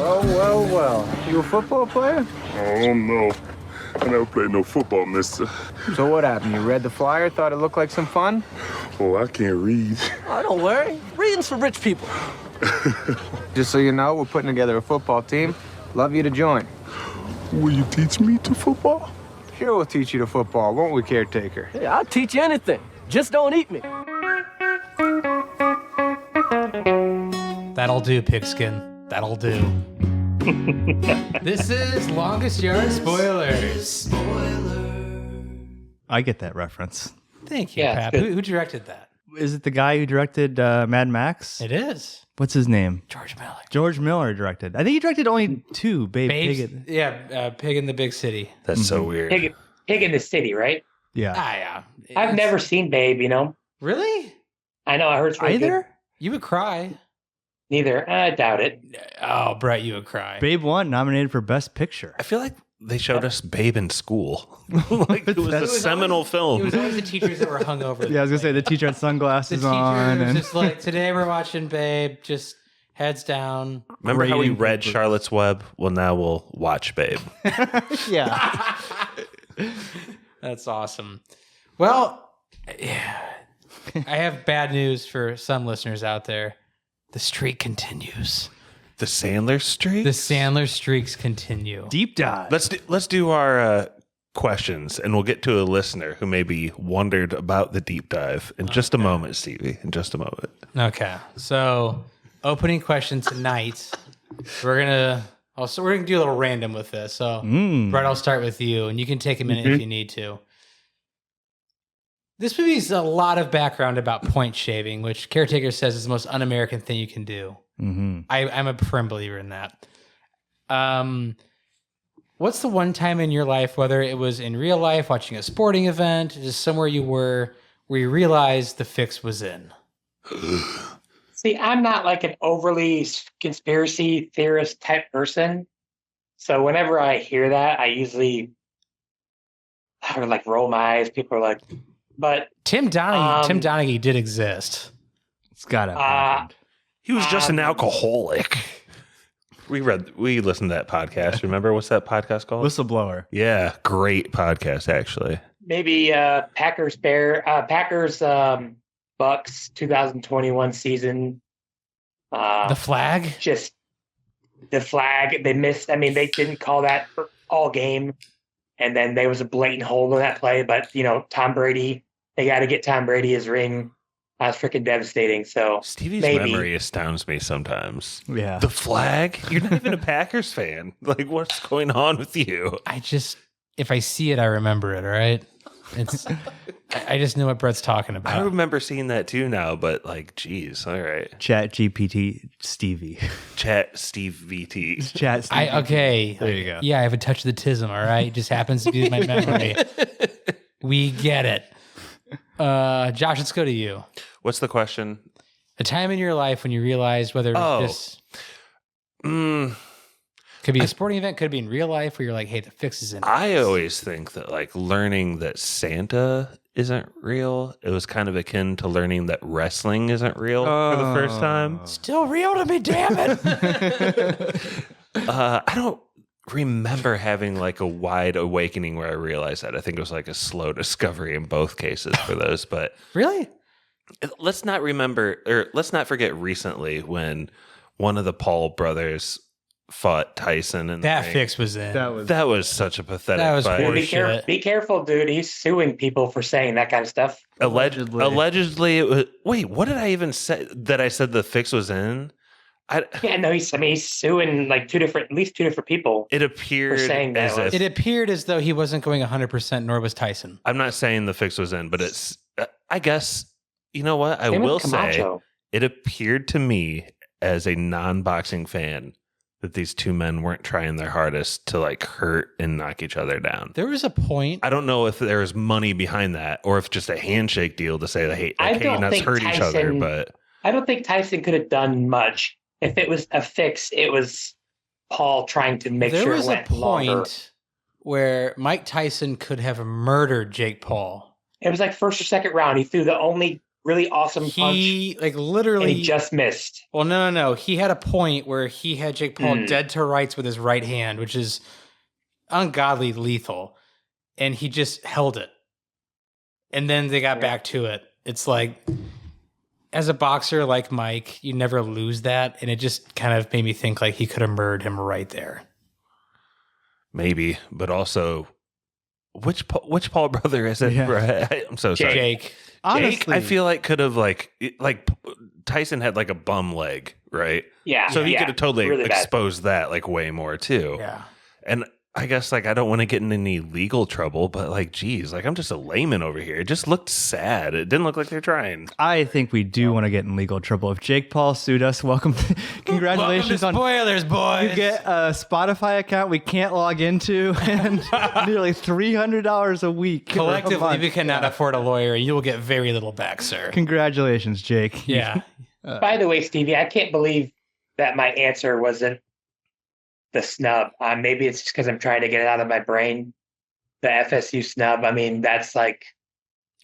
Well. You a football player? Oh, no. I never played no football, mister. So what happened? You read the flyer, thought it looked like some fun? Oh, I can't read. Oh, don't worry. Reading's for rich people. Just so you know, we're putting together a football team. Love you to join. Will you teach me to football? Sure, we'll teach you to football, won't we, caretaker? Hey, I'll teach you anything. Just don't eat me. That'll do, Pigskin. That'll do. This is Longest Yard Spoilers. I get that reference. Thank you, Yeah, Pap. Who directed that? Is it the guy who directed Mad Max? It is. What's his name? George Miller. George Miller directed. I think he directed only two. Babe Babes, Pig. Pig in the Big City. That's so weird. Pig in the City, right? Yeah. Yeah. I've never seen Babe, you know? Really? I know, I heard it's really Either? good. You would cry. Neither. I doubt it. Oh, Brett, you would cry. Babe 1 nominated for Best Picture. I feel like they showed us Babe in school. Like it was a seminal film. It was always the teachers that were hungover. Yeah, I was going to say the teacher had The sunglasses teacher on. was And just like, today we're watching Babe, just heads down. Remember how we Rating read people. Charlotte's Web? Well, now we'll watch Babe. yeah. That's awesome. Well, yeah, I have bad news for some listeners out there. The streak continues. The Sandler streak? The Sandler streaks continue. Deep dive. Let's do our questions, and we'll get to a listener who maybe wondered about the deep dive in just a moment, Stevie. In just a moment. Okay, so opening question tonight. We're gonna do a little random with this. So, Brett, I'll start with you, and you can take a minute if you need to. This movie is a lot of background about point shaving, which Caretaker says is the most un-American thing you can do. Mm-hmm. I'm a firm believer in that. What's the one time in your life, whether it was in real life, watching a sporting event, just somewhere you were, where you realized the fix was in? See, I'm not like an overly conspiracy theorist type person. So whenever I hear that, I would like roll my eyes. People are like, but Tim Donaghy did exist. It's got to have happened. He was just an alcoholic. We listened to that podcast. Remember what's that podcast called? Whistleblower. Yeah, great podcast actually. maybe Packers Bucks 2021 season. The flag? Just the flag. They missed. I mean, they didn't call that all game. And then there was a blatant hold on that play. But, you know, Tom Brady, they got to get Tom Brady his ring. That's freaking devastating. So Stevie's maybe. memory astounds me sometimes. Yeah. The flag? You're not even a Packers fan. Like, what's going on with you? If I see it, I remember it, all right? I just know what Brett's talking about. I remember seeing that too now, but like, geez, all right. Chat GPT Stevie. Chat Steve VT. Chat Stevie. Okay. There you go. Yeah, I have a touch of the tism, all right? It just happens to be my memory. We get it. Josh, let's go to you. What's the question? A time in your life when you realized whether this could be a sporting event, could be in real life, where you're like, hey, the fix is in. I always think that like learning that Santa isn't real, it was kind of akin to learning that wrestling isn't real for the first time. Still real to me, damn it. I don't remember having like a wide awakening where I realized that. I think it was like a slow discovery in both cases for those. But really, let's not forget recently when one of the Paul brothers fought Tyson, and that fix was in. That was such a pathetic fight. Be careful, dude. He's suing people for saying that kind of stuff. Allegedly, it was. Wait, what did I even say? That I said the fix was in? He's suing like at least two different people. It appeared as though he wasn't going 100%, nor was Tyson. I'm not saying the fix was in, but it's. I guess you know what I will say. It appeared to me as a non-boxing fan that these two men weren't trying their hardest to like hurt and knock each other down. There was a point. I don't know if there was money behind that or if just a handshake deal to say that, hey, let's hurt each other. But I don't think Tyson could have done much. If it was a fix, it was Paul trying to make sure it went longer. There was a point where Mike Tyson could have murdered Jake Paul. It was like first or second round. He threw the only really awesome punch. He literally and he just missed. Well, no. He had a point where he had Jake Paul dead to rights with his right hand, which is ungodly lethal, and he just held it. And then they got back to it. It's like, as a boxer like Mike, you never lose that, and it just kind of made me think like he could have murdered him right there. Maybe, but also, which Paul brother is it? Yeah. I'm so sorry. Jake. Honestly, Jake, I feel like could have like Tyson had like a bum leg, right? Yeah. So he could have totally really exposed that like way more too. Yeah. And I guess like I don't want to get in any legal trouble, but like, geez, like I'm just a layman over here. It just looked sad. It didn't look like they're trying. I think we do want to get in legal trouble. If Jake Paul sued us, welcome. Congratulations Welcome to on spoilers, boys. you get a Spotify account we can't log into and nearly $300 a week. or a Collectively, month. we cannot afford a lawyer, and you will get very little back, sir. Congratulations, Jake. Yeah. By the way, Stevie, I can't believe that my answer wasn't the snub. Maybe it's just because I'm trying to get it out of my brain. The FSU snub. I mean, that's like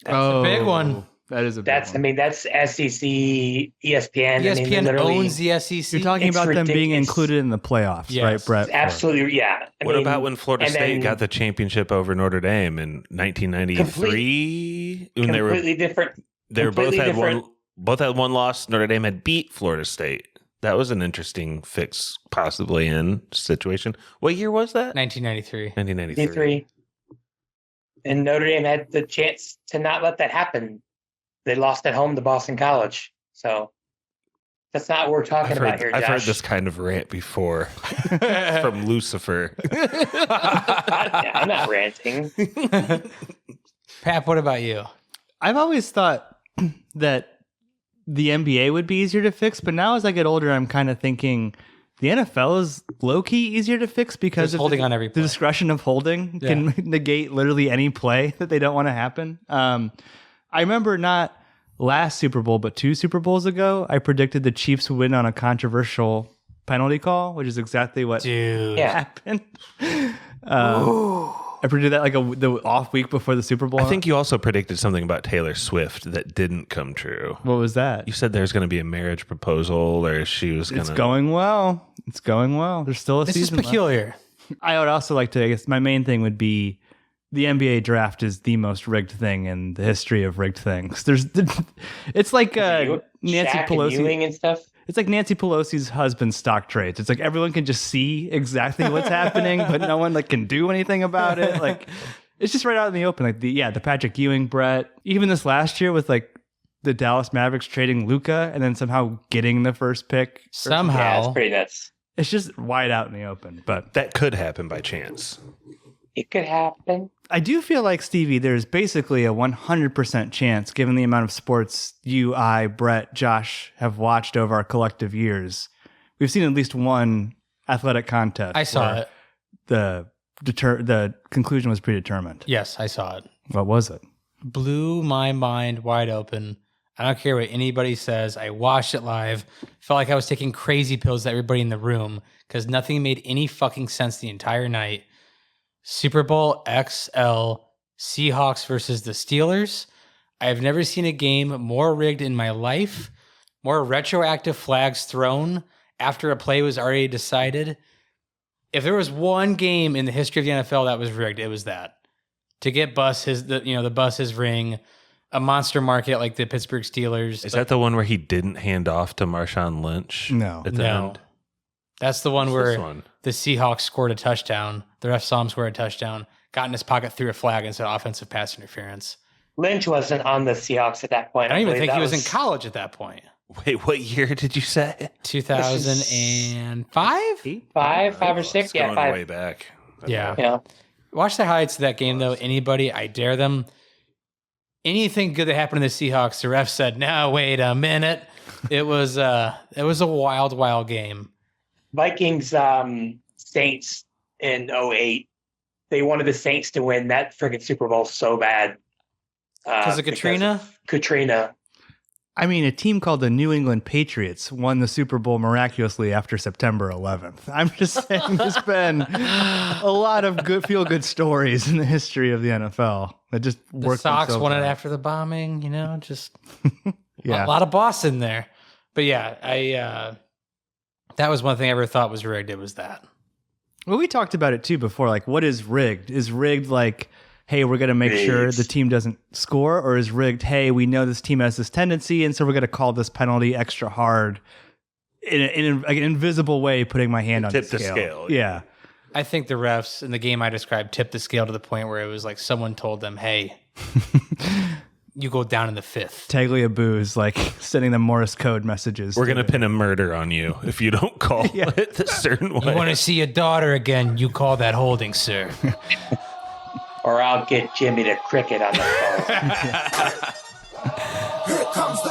a big one. That is a big that's. one. I mean, that's SEC, ESPN. ESPN I mean, owns the SEC. You're talking It's about them being ridiculous. included in the playoffs, Yes. right, Brett? Absolutely, yeah. What about when Florida and State then- got the championship over Notre Dame in 1993? When completely different. they were both completely had different. both had one loss. Notre Dame had beat Florida State. That was an interesting fix, possibly in situation. What year was that? 1993. 1993. 3. And Notre Dame had the chance to not let that happen. They lost at home to Boston College. So that's not what we're talking about here, Josh. I've heard this kind of rant before from Lucifer. I'm not ranting. Pap, what about you? I've always thought that the NBA would be easier to fix, but now as I get older, I'm kind of thinking the NFL is low-key easier to fix because There's of holding on every the play. discretion of holding can negate literally any play that they don't want to happen. I remember not last Super Bowl, but 2 Super Bowls ago, I predicted the Chiefs would win on a controversial penalty call, which is exactly what Dude. happened. I predicted that like the off week before the Super Bowl. I think you also predicted something about Taylor Swift that didn't come true. What was that? You said there's going to be a marriage proposal, or she was going to. It's going well. It's going well. There's still a This is season left. peculiar. I would also like to, I guess my main thing would be the NBA draft is the most rigged thing in the history of rigged things. It's like Nancy Shaq and Pelosi. Ewing and stuff. It's like Nancy Pelosi's husband's stock trades. It's like everyone can just see exactly what's happening, but no one can do anything about it. Like it's just right out in the open. Like the Patrick Ewing, Brett, even this last year with like the Dallas Mavericks trading Luka and then somehow getting the first pick. Somehow. Yeah, it's pretty nuts. It's just wide out in the open. But That could happen by chance. It could happen. I do feel like, Stevie, there's basically a 100% chance, given the amount of sports you, I, Brett, Josh have watched over our collective years. We've seen at least one athletic contest. I saw where it. The conclusion was predetermined. Yes, I saw it. What was it? Blew my mind wide open. I don't care what anybody says. I watched it live. Felt like I was taking crazy pills to everybody in the room because nothing made any fucking sense the entire night. Super Bowl XL, Seahawks versus the Steelers. I have never seen a game more rigged in my life, more retroactive flags thrown after a play was already decided. If there was one game in the history of the NFL that was rigged, it was that. To get the Buss's ring, a monster market like the Pittsburgh Steelers. Is that the one where he didn't hand off to Marshawn Lynch? No. At the end? That's the one What's this where one? the Seahawks scored a touchdown. The ref saw him score a touchdown, got in his pocket, threw a flag, and said offensive pass interference. Lynch wasn't on the Seahawks at that point. I don't even believe think that he was in college at that point. Wait, what year did you say? 2005? Five or six. It's Yeah, going 5. way back. Yeah. Yeah. Watch the highlights of that game, though. Anybody, I dare them. Anything good that happened to the Seahawks, the ref said, "No, wait a minute." It was a wild, wild game. Vikings Saints in 08. They wanted the Saints to win that friggin' Super Bowl so bad. Because of Katrina? Katrina. I mean, a team called the New England Patriots won the Super Bowl miraculously after September 11th. I'm just saying there's been a lot of feel-good stories in the history of the NFL that just The worked. Sox themselves won it out. after the bombing, just Yeah. a lot of boss in there. But yeah, that was one thing I ever thought was rigged. It was that. Well, we talked about it too before. Like, what is rigged? Is rigged like, hey, we're going to make sure the team doesn't score? Or is rigged, hey, we know this team has this tendency, and so we're going to call this penalty extra hard in like an invisible way, putting my hand on Tip the the scale. scale. Yeah. I think the refs in the game I described tipped the scale to the point where it was like someone told them, hey, you go down in the fifth. Tagliabue like sending them Morse code messages. We're going to pin a murder on you if you don't call it a certain way. You want to see your daughter again, you call that holding, sir. Or I'll get Jimmy to cricket on the phone. Here comes the,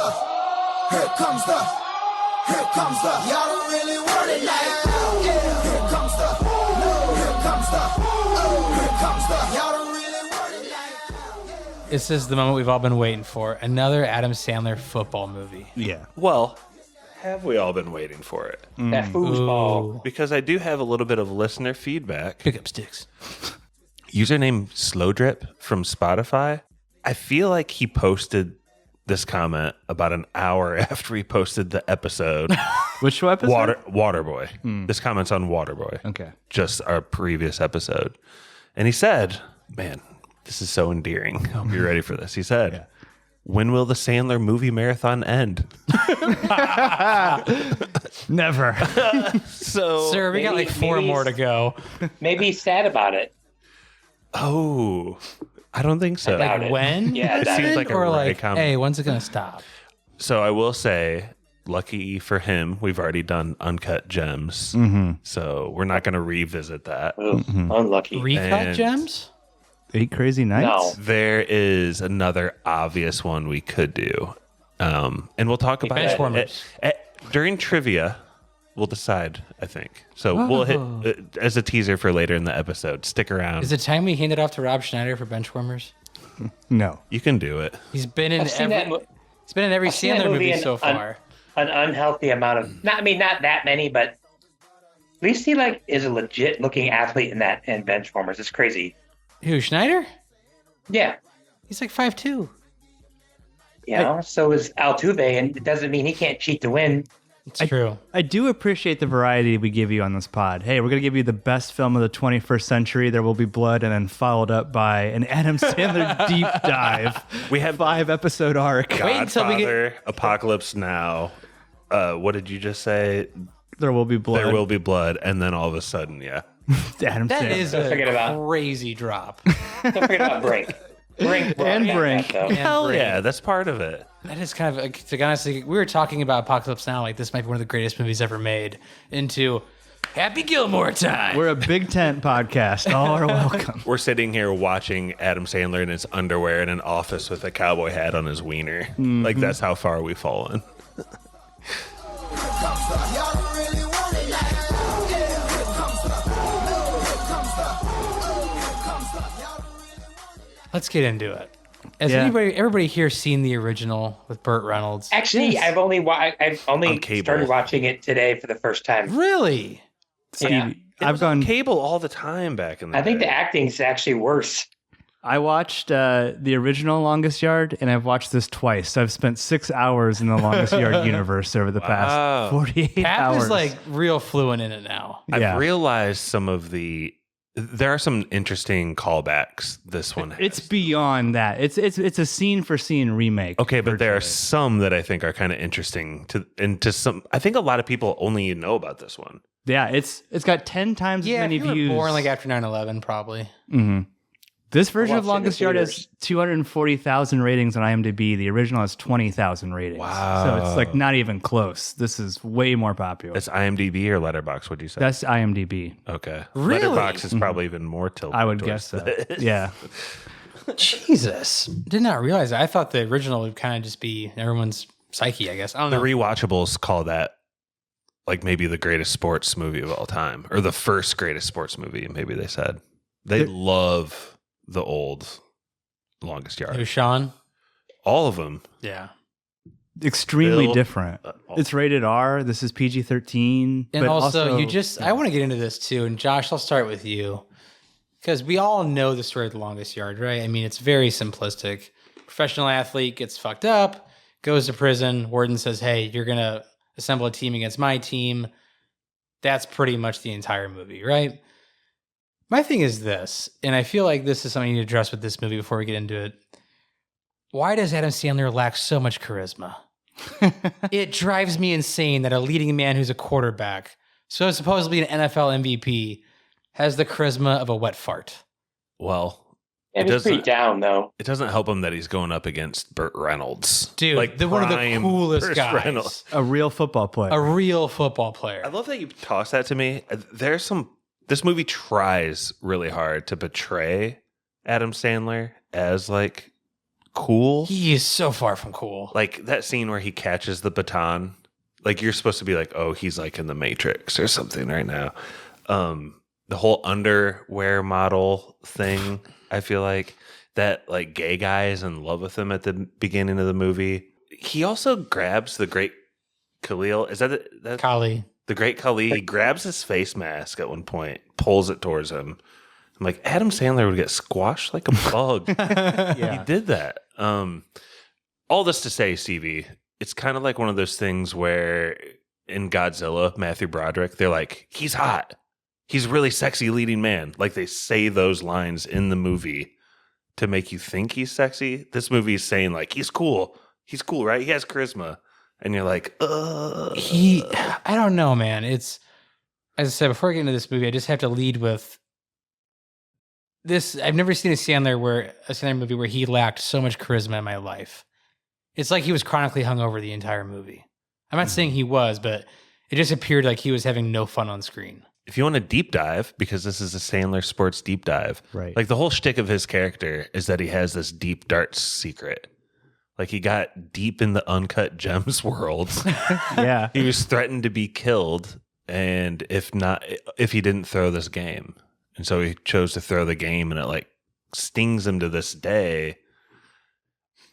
y'all don't really want it like that. Here comes the, y'all don't really want it like that. This is the moment we've all been waiting for. Another Adam Sandler football movie. Yeah. Well, have we all been waiting for it? That foosball. Because I do have a little bit of listener feedback. Pick up sticks. Username Slowdrip from Spotify. I feel like he posted this comment about an hour after he posted the episode. Which episode? Waterboy. This comment's on Waterboy. Okay. Just our previous episode. And he said, man, this is so endearing. I hope you're ready for this. He said, when will the Sandler movie marathon end? Never. So, Sir, we got like four maybe more to go. Maybe he's sad about it. oh, I don't think so. I doubt it. When? Yeah, It seems like a or right like, comment. hey, when's it gonna stop? So I will say, lucky for him, we've already done Uncut Gems. So we're not going to revisit that. Ugh, unlucky. Recut And- gems? 8 Crazy Nights? No. There is another obvious one we could do. And we'll talk about it. Benchwarmers. During trivia. We'll decide, I think. So we'll hit as a teaser for later in the episode. Stick around. Is it time we hand it off to Rob Schneider for Benchwarmers? No. You can do it. He's been in I've seen every that he's been in every I've seen that Sandler movie movie in so far. an unhealthy amount of not that many, but at least he like is a legit looking athlete in Benchwarmers. It's crazy. Who, Schneider? Yeah. He's like 5'2". You know, so is Altuve, and it doesn't mean he can't cheat to win. It's true. I do appreciate the variety we give you on this pod. Hey, we're going to give you the best film of the 21st century, There Will Be Blood, and then followed up by an Adam Sandler deep dive. We have 5-episode arc. Wait until we get- Godfather, Apocalypse Now. What did you just say? There Will Be Blood. There will be blood, and then all of a sudden, Adam That Sandler. is forget a about- crazy drop. Don't forget about Brink. Brink. And yeah, Brink. that, though. And hell Brink. yeah, that's part of it. That is kind of, to be honest, we were talking about Apocalypse Now, like this might be one of the greatest movies ever made, into Happy Gilmore time. We're a Big Tent podcast. All are welcome. We're sitting here watching Adam Sandler in his underwear in an office with a cowboy hat on his wiener. Like that's how far we've fallen. Y'all don't really want it like that. Here comes the, y'all don't really want it. Let's get into it. Has Yeah. everybody here seen the original with Burt Reynolds? Actually, I've only On cable. started watching it today for the first time. Really? Yeah. I've gone. Cable all the time back in the I think day. the acting's actually worse. I watched the original Longest Yard, and I've watched this twice. So I've spent 6 hours in the Longest Yard universe over the Wow. past 48 Pap hours. is like real fluent in it now. Yeah. I've realized there are some interesting callbacks this one has. It's beyond that. It's a scene for scene remake. Okay, but there are virtually. some that I think are kind of interesting to some. I think a lot of people only know about this one. Yeah, it's got 10 times as Yeah, many if you views. were born like after 9/11, probably. Mhm. This version of watched it in Longest the Yard has theaters. 240,000 ratings on IMDb. The original has 20,000 ratings. Wow. So it's like not even close. This is way more popular. It's IMDb or Letterboxd. What'd you say? That's IMDb. Okay. Really? Letterboxd is probably even more tilted. I would towards guess so. this. Yeah. Jesus. Did not realize that. I thought the original would kind of just be everyone's psyche, I guess. I don't The know. rewatchables call that like maybe the greatest sports movie of all time, or the first greatest sports movie. Maybe they said they love the old Longest Who, Yard. Sean? All of them. Yeah. extremely Bill- different. It's rated R. This is PG-13. And but also, I want to get into this too. And Josh, I'll start with you because we all know the story of the longest yard, right? I mean, it's very simplistic. Professional athlete gets fucked up, goes to prison. Warden says, hey, you're going to assemble a team against my team. That's pretty much the entire movie, right? My thing is this, and I feel like this is something you need to address with this movie before we get into it. Why does Adam Sandler lack so much charisma? It drives me insane that a leading man who's a quarterback, so supposedly an NFL MVP, has the charisma of a wet fart. Well, And he's pretty down, though. It doesn't help him that he's going up against Burt Reynolds. Dude, like one of the prime coolest Burt guys. Reynolds. a real football player. A real football player. I love that you tossed that to me. This movie tries really hard to portray Adam Sandler as like cool. He is so far from cool. Like that scene where he catches the baton. Like you're supposed to be like, oh, he's like in the Matrix or something right now. The whole underwear model thing, I feel like that like gay guy is in love with him at the beginning of the movie. He also grabs the great Khalil. Is that Kali? The great Kali? He grabs his face mask at one point, pulls it towards him. I'm like, Adam Sandler would get squashed like a bug. Yeah. He did that. All this to say, Stevie, it's kind of like one of those things where in Godzilla, Matthew Broderick, they're like, he's hot. He's really sexy leading man. Like they say those lines in the movie to make you think he's sexy. This movie is saying like, he's cool. He's cool, right? He has charisma. And you're like, I don't know, man. It's, as I said, before I get into this movie, I just have to lead with this. I've never seen a Sandler movie where he lacked so much charisma in my life. It's like he was chronically hungover the entire movie. I'm not saying he was, but it just appeared like he was having no fun on screen. if you want a deep dive, because this is a Sandler Sports deep dive, Right. like the whole shtick of his character is that he has this deep dark secret. Like he got deep in the uncut gems world. Yeah. He was threatened to be killed, and if he didn't throw this game. And so he chose to throw the game, and it like stings him to this day.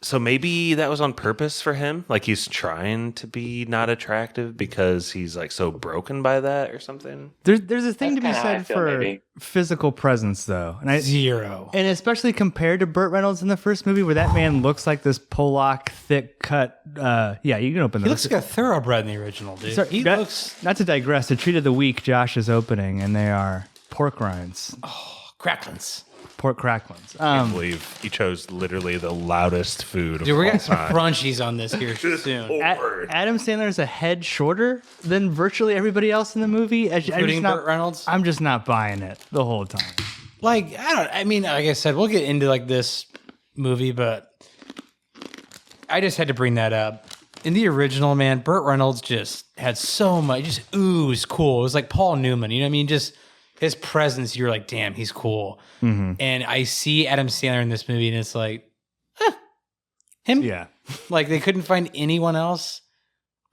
So maybe that was on purpose for him. Like he's trying to be not attractive because he's like so broken by that or something. There's a thing That's to be kinda how I said feel, for maybe. physical presence, though, and Zero. and especially compared to Burt Reynolds in the first movie, where that man looks like this Polak, thick cut. Yeah, you can open He those. looks like a thoroughbred in the original, dude. Sorry, He not, looks not to digress. The treat of the week, Josh is opening, and they are pork rinds, cracklins. pork cracklins. I can't believe he chose literally the loudest food. Dude, we're of getting all some time. crunchies on this here soon. Adam Sandler is a head shorter than virtually everybody else in the movie. Including Burt Reynolds? I'm just not buying it the whole time. Like, like I said, we'll get into like this movie, but I just had to bring that up. In the original, man, Burt Reynolds just had so much, just ooze cool. It was like Paul Newman, you know what I mean? Just his presence, you're like, damn, he's cool. Mm-hmm. And I see Adam Sandler in this movie, and it's like, him? Yeah. Like they couldn't find anyone else.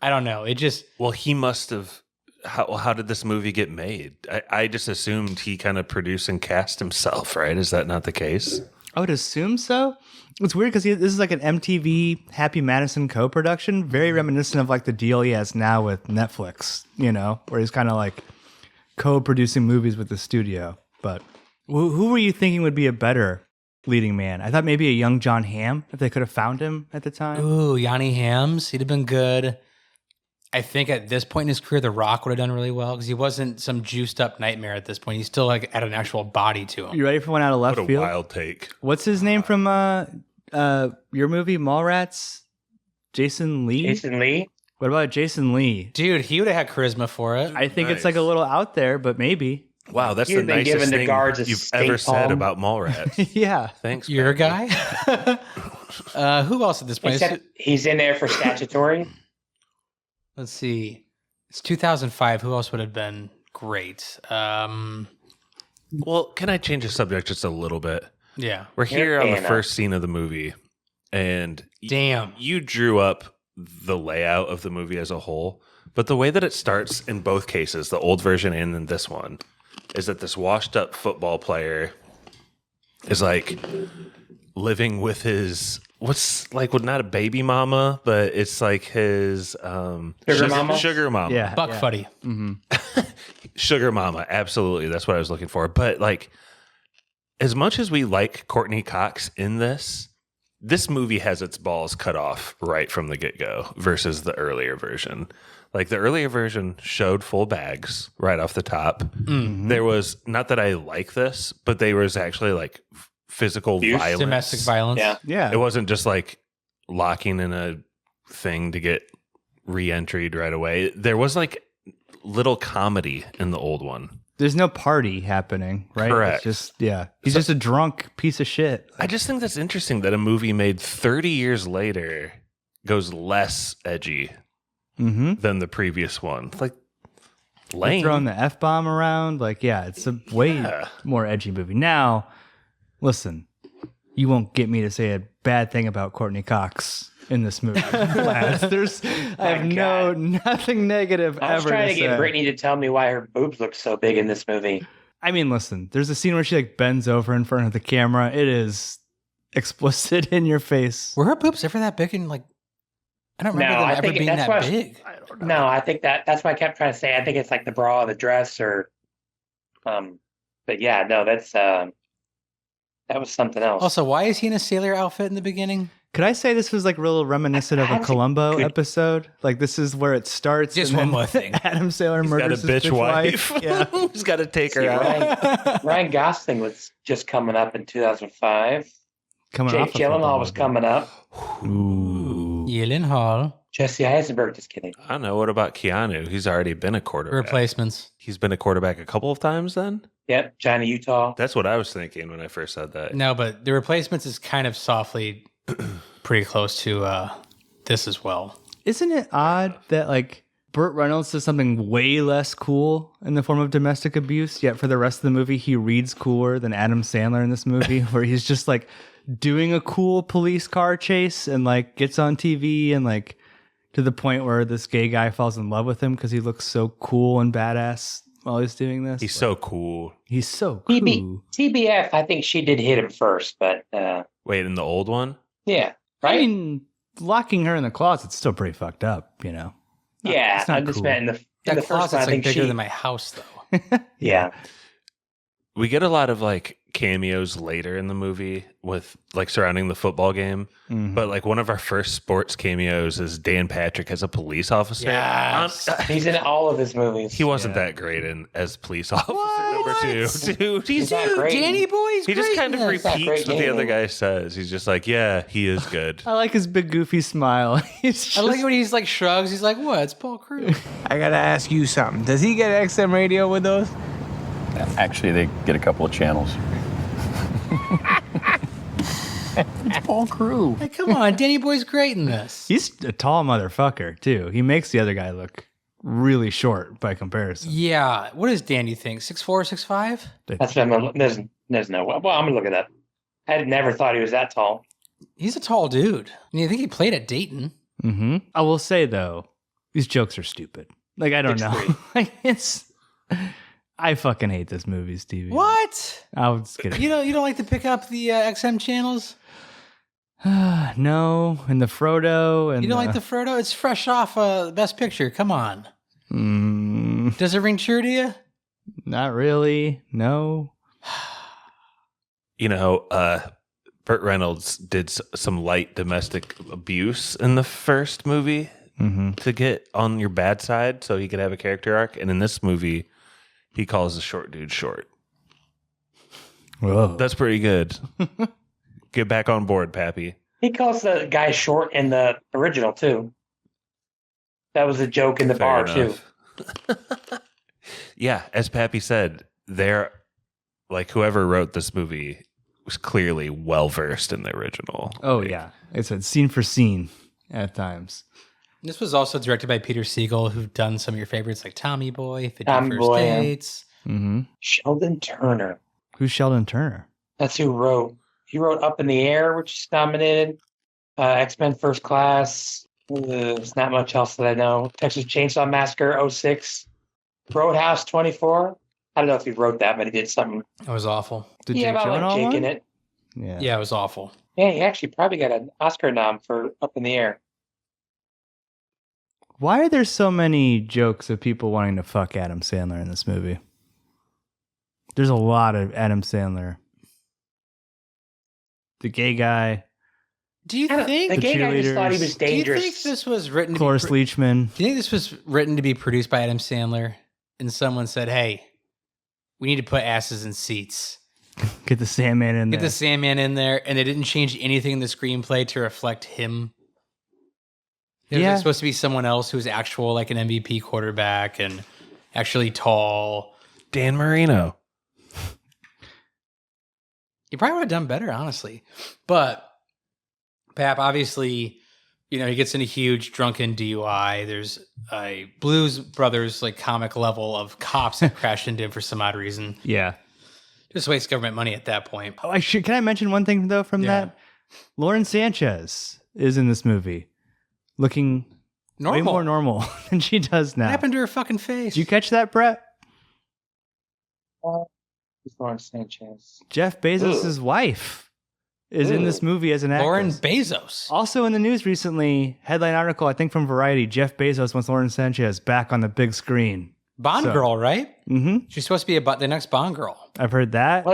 I don't know. It just Well, he must have. How did this movie get made? I just assumed he kind of produced and cast himself, right? Is that not the case? I would assume so. It's weird because this is like an MTV Happy Madison co-production, very reminiscent of like the deal he has now with Netflix, you know, where he's kind of like co-producing movies with the studio. But who were you thinking would be a better leading man? I thought maybe a young John Hamm, if they could have found him at the time. ooh, Yanni Hams. He'd have been good. I think at this point in his career, The Rock would have done really well because he wasn't some juiced up nightmare at this point. He's still like had an actual body to him. You ready for one out of left What a field? wild take. What's his name from your movie Mallrats? Jason Lee? Jason Lee. What about Jason Lee? Dude, he would have had charisma for it. I think it's Nice. like a little out there, but maybe. Wow, that's You've the been nicest giving the thing guards a you've stink ever said palm. about Mallrats. Yeah. Thanks. You're a Patty. guy. Who else at this point? Except he's in there for statutory. Let's see. It's 2005. Who else would have been great? Well, can I change the subject just a little bit? Yeah. We're here on the Anna. first scene of the movie, and Damn. you drew up the layout of the movie as a whole, but the way that it starts in both cases, the old version and in this one, is that this washed up football player is like living with his not a baby mama, but it's like his sugar mama. Yeah. Buck yeah. Fuddy. Sugar mama, absolutely. That's what I was looking for. But like, as much as we like Courtney Cox in this movie has its balls cut off right from the get-go versus the earlier version. Like the earlier version showed full bags right off the top. Mm-hmm. There was, not that I like this, but there was actually like physical violence. Domestic violence. Yeah. Yeah. It wasn't just like locking in a thing to get re-entried right away. There was like little comedy in the old one. There's no party happening, right? Correct. It's just, he's just a drunk piece of shit. I just think that's interesting that a movie made 30 years later goes less edgy than the previous one. Like, lame. Throwing the F-bomb around. Like, it's a way more edgy movie. Now, listen, you won't get me to say a bad thing about Courtney Cox in this movie. Lads. I have nothing negative ever to say. I was trying to get Brittany to tell me why her boobs look so big in this movie. I mean, listen, there's a scene where she like bends over in front of the camera. It is explicit in your face. Were her boobs ever that big? And like, I don't remember them ever being that big. No, I think that's why I kept trying to say. I think it's like the bra or the dress or, but yeah, no, that was something else. Also, why is he in a sailor outfit in the beginning? Could I say this was like real reminiscent of a Columbo episode? Like this is where it starts. Just and one then more thing. Adam Sandler murders got a his bitch wife. Yeah, He's got to take her out. Ryan Gosling was just coming up in 2005. coming Jake off. Gyllenhaal was coming up. Ooh. Gyllenhaal. Jesse Eisenberg, just kidding. I don't know. What about Keanu? He's already been a quarterback. Replacements. He's been a quarterback a couple of times then? Yep, Johnny Utah. That's what I was thinking when I first said that. No, but the replacements is kind of softly pretty close to this as well. Isn't it odd that like Burt Reynolds does something way less cool in the form of domestic abuse, yet for the rest of the movie he reads cooler than Adam Sandler in this movie, where he's just like doing a cool police car chase and like gets on TV and like to the point where this gay guy falls in love with him because he looks so cool and badass while he's doing this. He's so cool. He's so cool. TBF, I think she did hit him first, but Wait, in the old one? yeah, right? I mean, locking her in the closet's still pretty fucked up, you know? Yeah, it's not I just cool. meant in the That first one, closet's I like think bigger than my house, though. Yeah. We get a lot of like cameos later in the movie with like surrounding the football game. But like one of our first sports cameos is Dan Patrick as a police officer. Yes. He's in all of his movies. He wasn't that great as police officer number 2. Dude, He's not great. Danny Boy's he just great kind in of this. repeats what the other guy says. He's just like, yeah, he is good. I like his big goofy smile. He's just, I like when he's like shrugs. He's like, "What? It's Paul Crewe." I gotta ask you something. Does he get XM radio with those? Actually, they get a couple of channels. It's Paul Crewe. Hey, come on, Danny Boy's great in this. he's a tall motherfucker, too. He makes the other guy look really short by comparison. Yeah. What does Danny think? 6'4", 6'5"? That's what there's no way. Well, I'm gonna look it up. I had never thought he was that tall. He's a tall dude. And you think he played at Dayton? Mm-hmm. I will say, though, these jokes are stupid. Like, I don't know. 6'3". Like, I fucking hate this movie, Stevie. What? I was kidding. You don't like to pick up the XM channels? No, and the Frodo. And You don't like the Frodo? It's fresh off Best Picture. Come on. Mm, Does it ring true to you? not really. No. You know, Burt Reynolds did some light domestic abuse in the first movie to get on your bad side so he could have a character arc. And in this movie, he calls the short dude short. Whoa. That's pretty good. Get back on board, Pappy. He calls the guy short in the original too. That was a joke in the Fair bar enough. too. Yeah, as Pappy said, whoever wrote this movie was clearly well versed in the original. Oh, yeah. It's a scene for scene at times. This was also directed by Peter Segal, who've done some of your favorites like Tommy Boy, 50 Tommy First Boy, yeah. Dates. Mm-hmm. Sheldon Turner. Who's Sheldon Turner? That's who wrote. He wrote Up in the Air, which is nominated. X-Men First Class. There's not much else that I know. Texas Chainsaw Massacre 06. Roadhouse 24. I don't know if he wrote that, but he did something. That was awful. Did Yeah, Jake about like Gyllenhaal Jake one? in it. Yeah, it was awful. Yeah, he actually probably got an Oscar nom for Up in the Air. Why are there so many jokes of people wanting to fuck Adam Sandler in this movie? There's a lot of Adam Sandler. The gay guy. Do you think the gay guy just thought he was dangerous? Do you think this was written Cloris to be Leachman. Do you think this was written to be produced by Adam Sandler and someone said, "Hey, we need to put asses in seats. Get the Sandman in there. Get the Sandman in there," and they didn't change anything in the screenplay to reflect him? It was supposed to be someone else who's actual, like an MVP quarterback and actually tall. Dan Marino. He probably would have done better, honestly. But Pap, obviously, you know, he gets in a huge drunken DUI. There's a Blues Brothers like comic level of cops that crashed into him for some odd reason. Yeah. Just wastes government money at that point. Oh, can I mention one thing though from that? Lauren Sanchez is in this movie, looking way more normal than she does now. What happened to her fucking face? Did you catch that, Brett? Lauren Sanchez. Jeff Bezos' wife is in this movie as an actress. Lauren Bezos. Also in the news recently, headline article, I think from Variety, Jeff Bezos wants Lauren Sanchez back on the big screen. Bond girl, right? Mm-hmm. She's supposed to be the next Bond girl. I've heard that.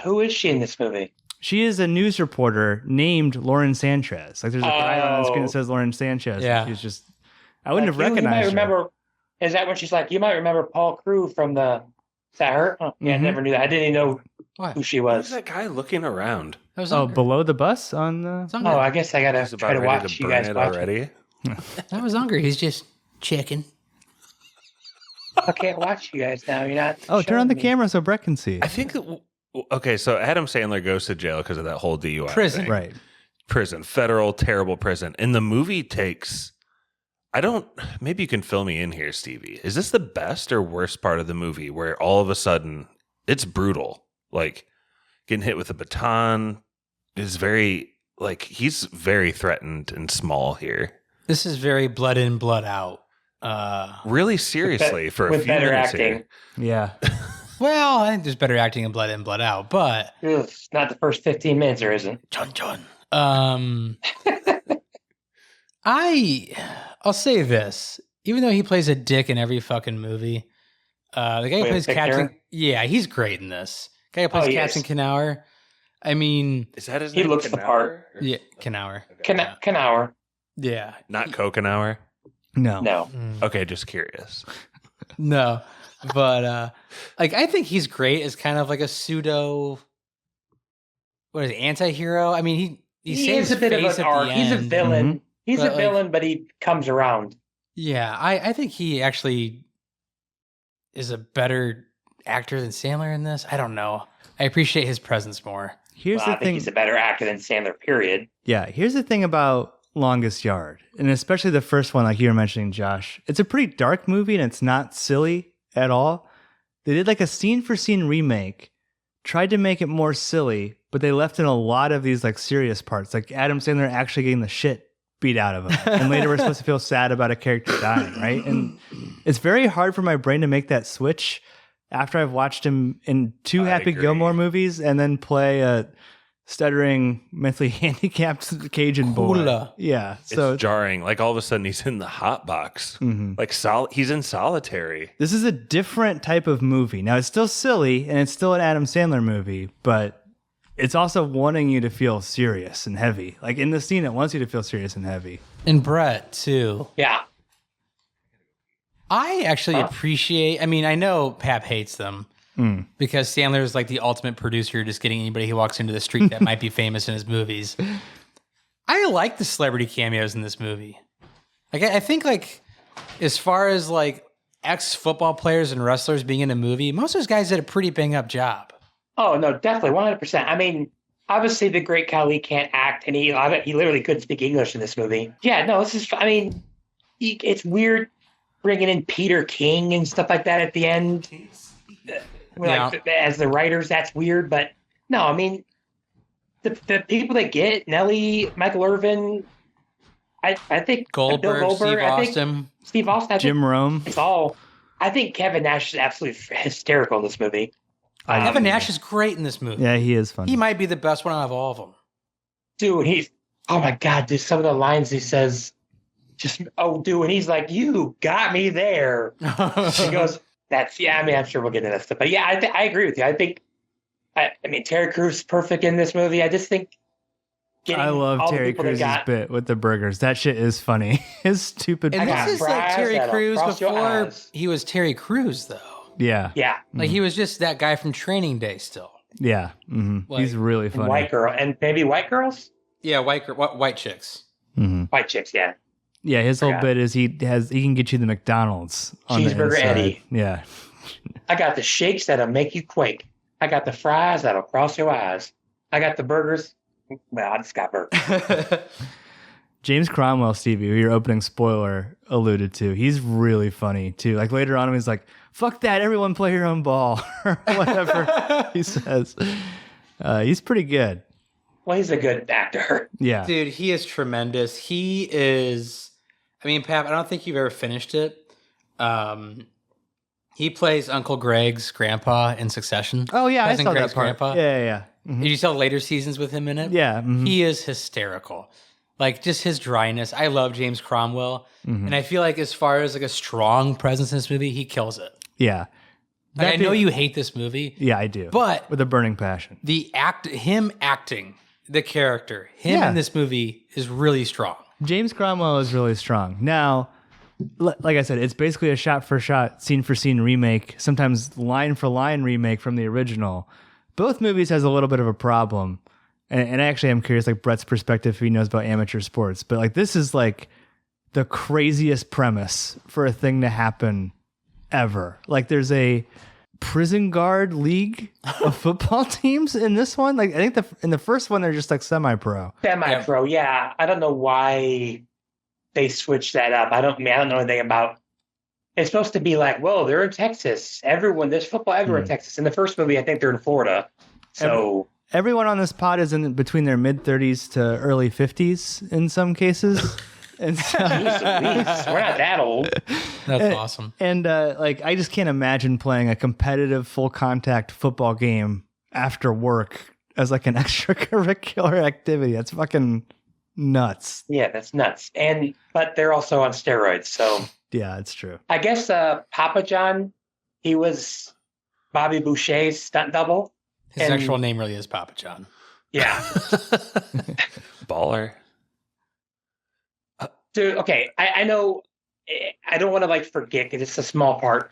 Who is she in this movie? She is a news reporter named Lauren Sanchez. Like there's a guy on the screen that says Lauren Sanchez. Yeah. She's just, I wouldn't have recognized her. Is that when she's like, you might remember Paul Crewe from the, is that her? Oh, yeah, I never knew that. I didn't even know who she was. Who's that guy looking around? Below the bus on the... Oh, I guess I gotta try to watch you guys watch already. That was hungry. He's just checking. I can't watch you guys now. You're not. Oh, turn on the camera so Brett can see. I think... Okay, so Adam Sandler goes to jail because of that whole DUI prison. thing. Right. Prison. Federal, terrible prison. And the movie takes... Maybe you can fill me in here, Stevie. Is this the best or worst part of the movie where all of a sudden it's brutal? Like getting hit with a baton is very, like, he's very threatened and small here. This is very blood in, blood out. Really seriously for a few better minutes acting. here. Yeah. Well, I think there's better acting in blood in, blood out, but It's not the first 15 minutes, there isn't. John. I'll say this. Even though he plays a dick in every fucking movie, the guy who plays Captain... Yeah, he's great in this. The guy who plays Captain Knauer. I mean... Is that his He name? looks the part. Yeah, Knauer. Knauer. Yeah. Not Kokenauer? No. Okay, just curious. No. But, I think he's great as kind of like a pseudo... What is it, anti-hero? I mean, he saves is a bit of face an at the arc. He's a end. villain. Mm-hmm. He's a villain, but he comes around. Yeah, I think he actually is a better actor than Sandler in this. I don't know. I appreciate his presence more. Here's I the think thing. he's a better actor than Sandler, period. Yeah, here's the thing about Longest Yard, and especially the first one, like you were mentioning, Josh. It's a pretty dark movie, and it's not silly at all. They did like a scene-for-scene remake, tried to make it more silly, but they left in a lot of these like serious parts, like Adam Sandler actually getting the shit beat out of him. And later we're supposed to feel sad about a character dying, right? And it's very hard for my brain to make that switch after I've watched him in two Happy Gilmore movies and then play a stuttering, mentally handicapped Cajun boy. Hula. Yeah. So It's jarring. Like all of a sudden he's in the hot box. Like he's in solitary. this is a different type of movie. Now it's still silly and it's still an Adam Sandler movie, but it's also wanting you to feel serious and heavy. Like in the scene, it wants you to feel serious and heavy. And Brett, too. Yeah. I actually appreciate... I mean, I know Pap hates them because Sandler is like the ultimate producer, just getting anybody who walks into the street that might be famous in his movies. I like the celebrity cameos in this movie. Like, I think, like, as far as, like, ex-football players and wrestlers being in a movie, most of those guys did a pretty bang-up job. Oh, no, definitely, 100%. I mean, obviously the great Khali can't act, and he literally couldn't speak English in this movie. Yeah, no, this is, I mean, it's weird bringing in Peter King and stuff like that at the end. Like, as the writers, that's weird, but no, I mean, the people that get it, Nelly, Michael Irvin, I think Goldberg, Bill Goldberg, Steve Austin. Steve Austin, Jim Rome. It's all. I think Kevin Nash is absolutely hysterical in this movie. Kevin Nash is great in this movie. Yeah, he is funny. He might be the best one out of all of them. Dude, oh my God, dude, some of the lines he says, and he's like, you got me there. He goes, I'm sure we'll get into that stuff. But yeah, I agree with you. I think, Terry Crews is perfect in this movie. I just think I love Terry Crews' bit with the burgers. That shit is funny. His stupid. And this is like Terry Crews before he was Terry Crews, though. Yeah. Yeah. Like he was just that guy from Training Day still. Yeah. Mm-hmm. He's really funny. White girl. And maybe white girls? Yeah, white chicks. Mm-hmm. White chicks, yeah. Yeah, his whole bit is he can get you the McDonald's on the Cheeseburger inside. Eddie. Yeah. I got the shakes that'll make you quake. I got the fries that'll cross your eyes. I got the burgers. Well, I just got burgers. James Cromwell, Stevie, who your opening spoiler alluded to, he's really funny too. Like later on, he's like, "Fuck that! Everyone play your own ball," or whatever he says. He's pretty good. Well, he's a good actor. Yeah, dude, he is tremendous. He is. I mean, Pap, I don't think you've ever finished it. He plays Uncle Greg's grandpa in Succession. Oh yeah, I Cousin saw Greg's that part. grandpa. Yeah. Mm-hmm. Did you saw later seasons with him in it? Yeah. Mm-hmm. He is hysterical. Like just his dryness. I love James Cromwell. Mm-hmm. And I feel like as far as like a strong presence in this movie, he kills it. Yeah. Like, I know you hate this movie. Yeah, I do. But with a burning passion. Him acting the character, in this movie is really strong. James Cromwell is really strong. Now, like I said, it's basically a shot-for-shot, scene-for-scene remake, sometimes line-for-line remake from the original. Both movies has a little bit of a problem. And actually, I'm curious, like Brett's perspective, if he knows about amateur sports. But like, this is like the craziest premise for a thing to happen ever. Like, there's a prison guard league of football teams in this one. Like, I think in the first one, they're just like semi-pro. Semi-pro, yeah. I don't know why they switched that up. I don't know anything about. It's supposed to be like, whoa, they're in Texas. There's football everywhere in Texas. In the first movie, I think they're in Florida. So everyone on this pod is in between their mid-30s to early 50s in some cases. And so, we're not that old. That's awesome. And like, I just can't imagine playing a competitive full contact football game after work as like an extracurricular activity. That's fucking nuts. Yeah, that's nuts. But they're also on steroids. So yeah, it's true. I guess Papa John, he was Bobby Boucher's stunt double. His actual name really is Papa John. Yeah. Baller. Dude, okay, I know, I don't want to like forget because it's a small part.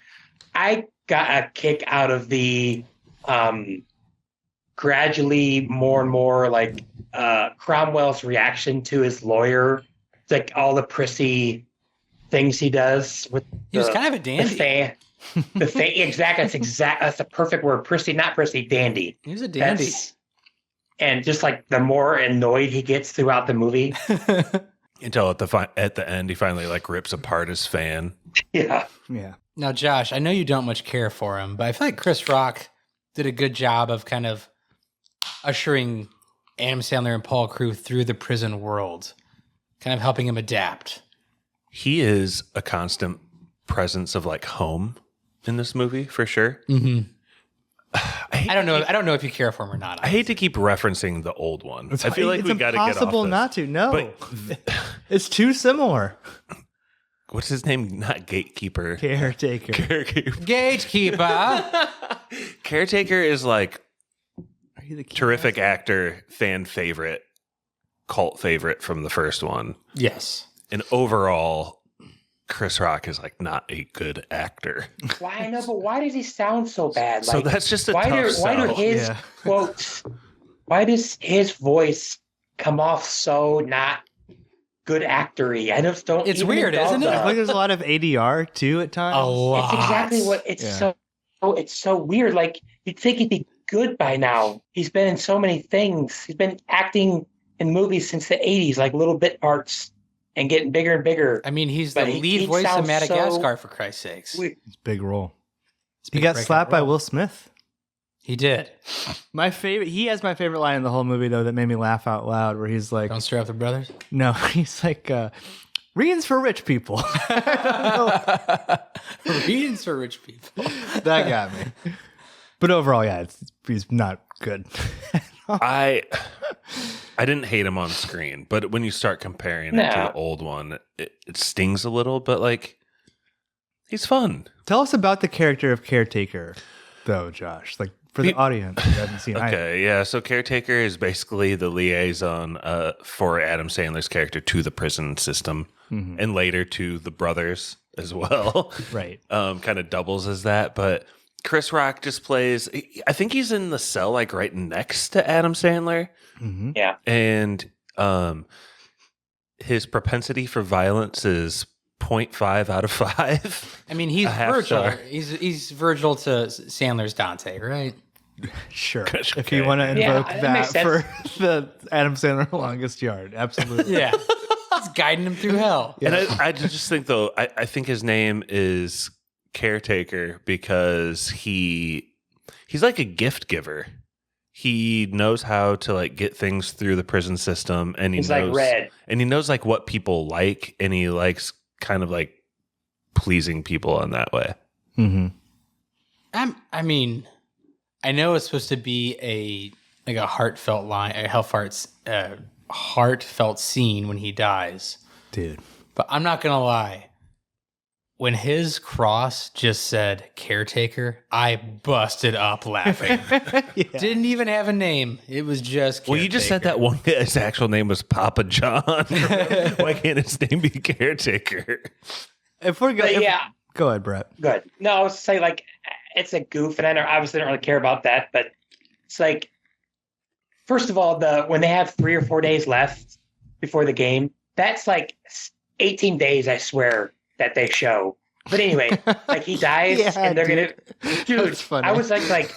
I got a kick out of the gradually more and more like Cromwell's reaction to his lawyer, like all the prissy things he does with. He was kind of a dandy. Exactly. That's the perfect word. Prissy, not prissy, dandy. He was a dandy. And just like the more annoyed he gets throughout the movie. Until at the end, he finally like rips apart his fan. Yeah. Now, Josh, I know you don't much care for him, but I feel like Chris Rock did a good job of kind of ushering Adam Sandler and Paul Crewe through the prison world, kind of helping him adapt. He is a constant presence of like home in this movie for sure. Mm-hmm. I don't know if you care for him or not. I hate to keep referencing the old one. I feel like we got to get off this. It's impossible not to. No, but it's too similar. What's his name? Not Gatekeeper. Caretaker. Gatekeeper. Caretaker is like terrific actor, fan favorite, cult favorite from the first one. Yes. And overall, Chris Rock is like not a good actor. Why? I know, but why does he sound so bad? So that's just a tough sell. Why do his quotes? Why does his voice come off so not good actory? I just don't. It's weird, isn't it? I feel like there's a lot of ADR too at times. A lot. It's exactly what it's so weird. Like you'd think he'd be good by now. He's been in so many things. He's been acting in movies since the 80s, like little bit parts. And getting bigger and bigger. I mean, he's the lead voice of Madagascar, for Christ's sakes. It's a big role. He got slapped by Will Smith. He did. He has my favorite line in the whole movie, though, that made me laugh out loud, where he's like... Don't stir up the brothers? No, he's like, readings for rich people. Readings for rich people. That got me. But overall, yeah, he's not good. I didn't hate him on screen, but when you start comparing it to the old one, it stings a little. But like, he's fun. Tell us about the character of Caretaker, though, Josh. Like for the audience who hasn't seen. Okay, yeah. So Caretaker is basically the liaison for Adam Sandler's character to the prison system, and later to the brothers as well. Right. Kind of doubles as that, but Chris Rock just plays. I think he's in the cell like right next to Adam Sandler. Mm-hmm. Yeah, and his propensity for violence is 0.5 out of 5. I mean, he's half Virgil. star. He's Virgil to Sandler's Dante, right? Sure. Okay. If you want to invoke that makes that for the Adam Sandler longest yard, absolutely. Yeah. He's guiding him through hell. And I just think though, I think his name is Caretaker because he's like a gift giver. He knows how to like get things through the prison system, and he's knows, like Red, and he knows like what people like, and he likes kind of like pleasing people in that way. Mm-hmm. I mean, I know it's supposed to be a heartfelt line, a heartfelt scene when he dies, dude. But I'm not gonna lie. When his cross just said caretaker, I busted up laughing. Didn't even have a name. It was just caretaker. Well, you just said that one guy's actual name was Papa John. Why can't his name be Caretaker? If we're going, go ahead, Brett. Good. No, I was saying like it's a goof, and I obviously don't really care about that. But it's like, first of all, when they have 3 or 4 days left before the game, that's like 18 days, I swear, that they show. But anyway, like he dies, and they're gonna. Dude, I was like,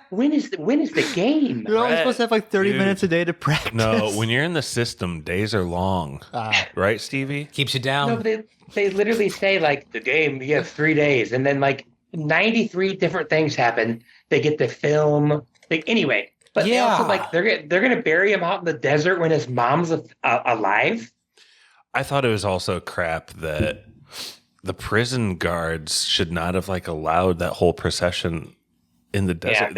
when is the game? You're only supposed to have like 30 minutes a day to practice. No, when you're in the system, days are long, right, Stevie? Keeps you down. No, but they literally say like the game, you have 3 days, and then like 93 different things happen. They get to film. Anyway, but they also like they're gonna bury him out in the desert when his mom's alive. I thought it was also crap that the prison guards should not have like allowed that whole procession in the desert.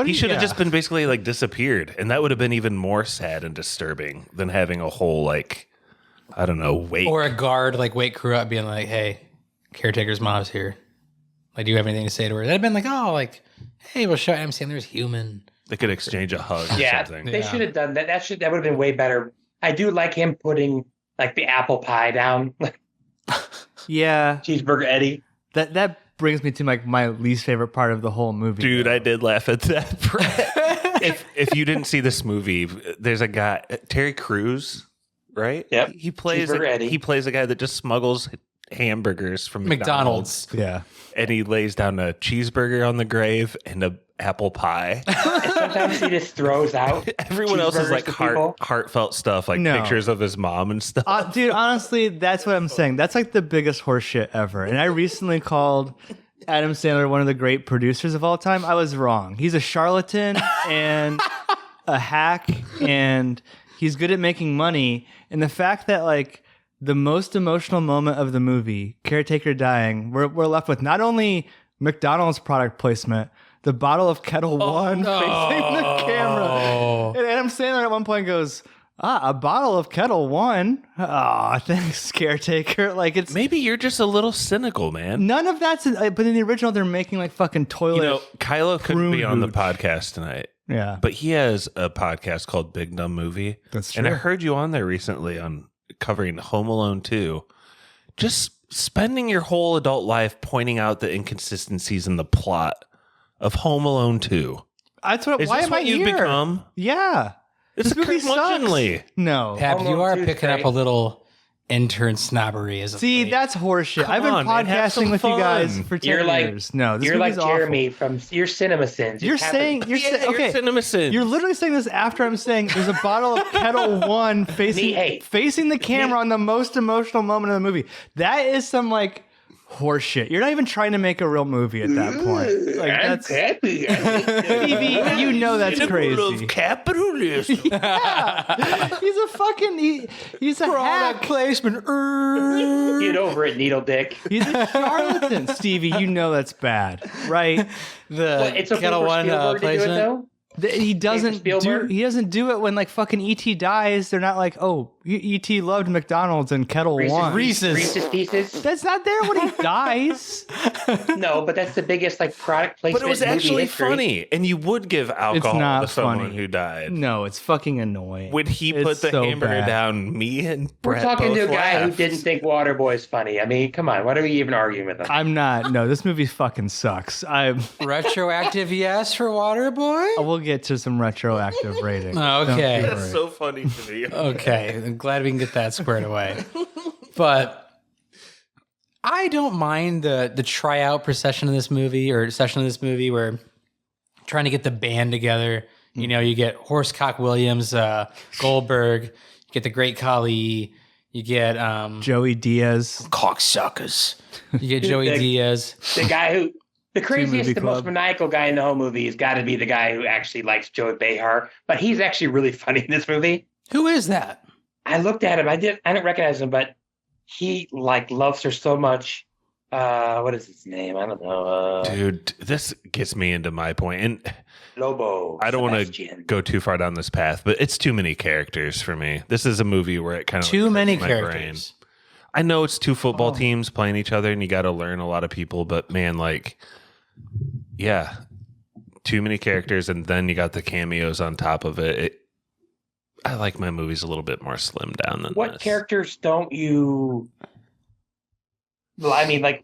He should have just been basically like disappeared, and that would have been even more sad and disturbing than having a whole like, I don't know, wake or a guard like wake crew up being like, "Hey, caretaker's mom's here. Like, do you have anything to say to her?" That'd have been like, "Oh, like, hey, we'll show Adam Sandler's human." They could exchange a hug or something. They should have done that. That would have been way better. I do like him putting like the apple pie down. Yeah. Cheeseburger Eddie. That brings me to like my least favorite part of the whole movie. Dude, I did laugh at that. if you didn't see this movie, there's a guy, Terry Crews, right? Yep. He plays a guy that just smuggles hamburgers from McDonald's. Yeah. And he lays down a cheeseburger on the grave and a apple pie. And sometimes he just throws out. Everyone else is like heartfelt stuff, like pictures of his mom and stuff. Dude, honestly, that's what I'm saying. That's like the biggest horseshit ever. And I recently called Adam Sandler one of the great producers of all time. I was wrong. He's a charlatan and a hack, and he's good at making money. And the fact that like the most emotional moment of the movie, Caretaker dying, we're left with not only McDonald's product placement, the bottle of Kettle One facing the camera. And Adam Sandler at one point goes, a bottle of Kettle One? Oh, thanks, Caretaker. Like, it's maybe you're just a little cynical, man. None of that's but in the original, they're making like fucking toilet. You know, Kylo couldn't be on the podcast tonight. Yeah. But he has a podcast called Big Dumb Movie. That's true. And I heard you on there recently on covering Home Alone 2. Just spending your whole adult life pointing out the inconsistencies in the plot of Home Alone 2. That's what. Why am I you've here? become? Yeah, It's curmudgeonly. No, Pap, you are picking up a little intern snobbery as a that's horseshit. I've been podcasting with you guys for 10 years. No, this you're like movie's Jeremy awful. from your Cinema Sins. You're saying okay. Cinema Sins. You're literally saying this after I'm saying there's a bottle of Kettle One facing the camera on the most emotional moment of the movie. That is some like horseshit. You're not even trying to make a real movie at that point. Like that's Stevie, you know that's crazy. Capitalism. He's a fucking he's a hack placement. Get over it, needle dick. He's a charlatan, Stevie. You know that's bad, right? It's okay Kettle for One Spielberg to do it placement. though. He doesn't do. Spielberg? He doesn't do it when like fucking ET dies. They're not like, oh, ET loved McDonald's and Kettle One. Reese's Pieces. That's not there when he dies. No, but that's the biggest like product placement. But it was in movie actually history. funny, and you would give alcohol not to someone funny. who died. No, it's fucking annoying. When he It's put the so hamburger bad. down, me and We're Brett talking to a both guy who laughed. didn't think Waterboy's funny. I mean, come on, what are we even arguing with him? I'm not. No, this movie fucking sucks. Retroactive yes for Waterboy? We'll get to some retroactive rating. Okay. Don't That's worry. so funny to me. Okay, I'm glad we can get that squared away. But I don't mind the tryout session of this movie where trying to get the band together. You know, you get Horsecock Williams, Goldberg, you get the Great Khali, you get Joey Diaz. cocksuckers. You get Joey Diaz. The guy who, the craziest, Movie the most Club. maniacal guy in the whole movie has got to be the guy who actually likes Joey Behar, but he's actually really funny in this movie. Who is that? I looked at him. I didn't recognize him, but he like loves her so much. What is his name? I don't know. Dude, this gets me into my point. And Lobo. I don't want to Sebastian. go too far down this path, but it's too many characters for me. This is a movie where it kind of Too many my characters. brain. I know it's two football teams playing each other and you got to learn a lot of people, but man, like, yeah, too many characters. And then you got the cameos on top of it. I like my movies a little bit more slimmed down than What this. characters don't you? Well, I mean, like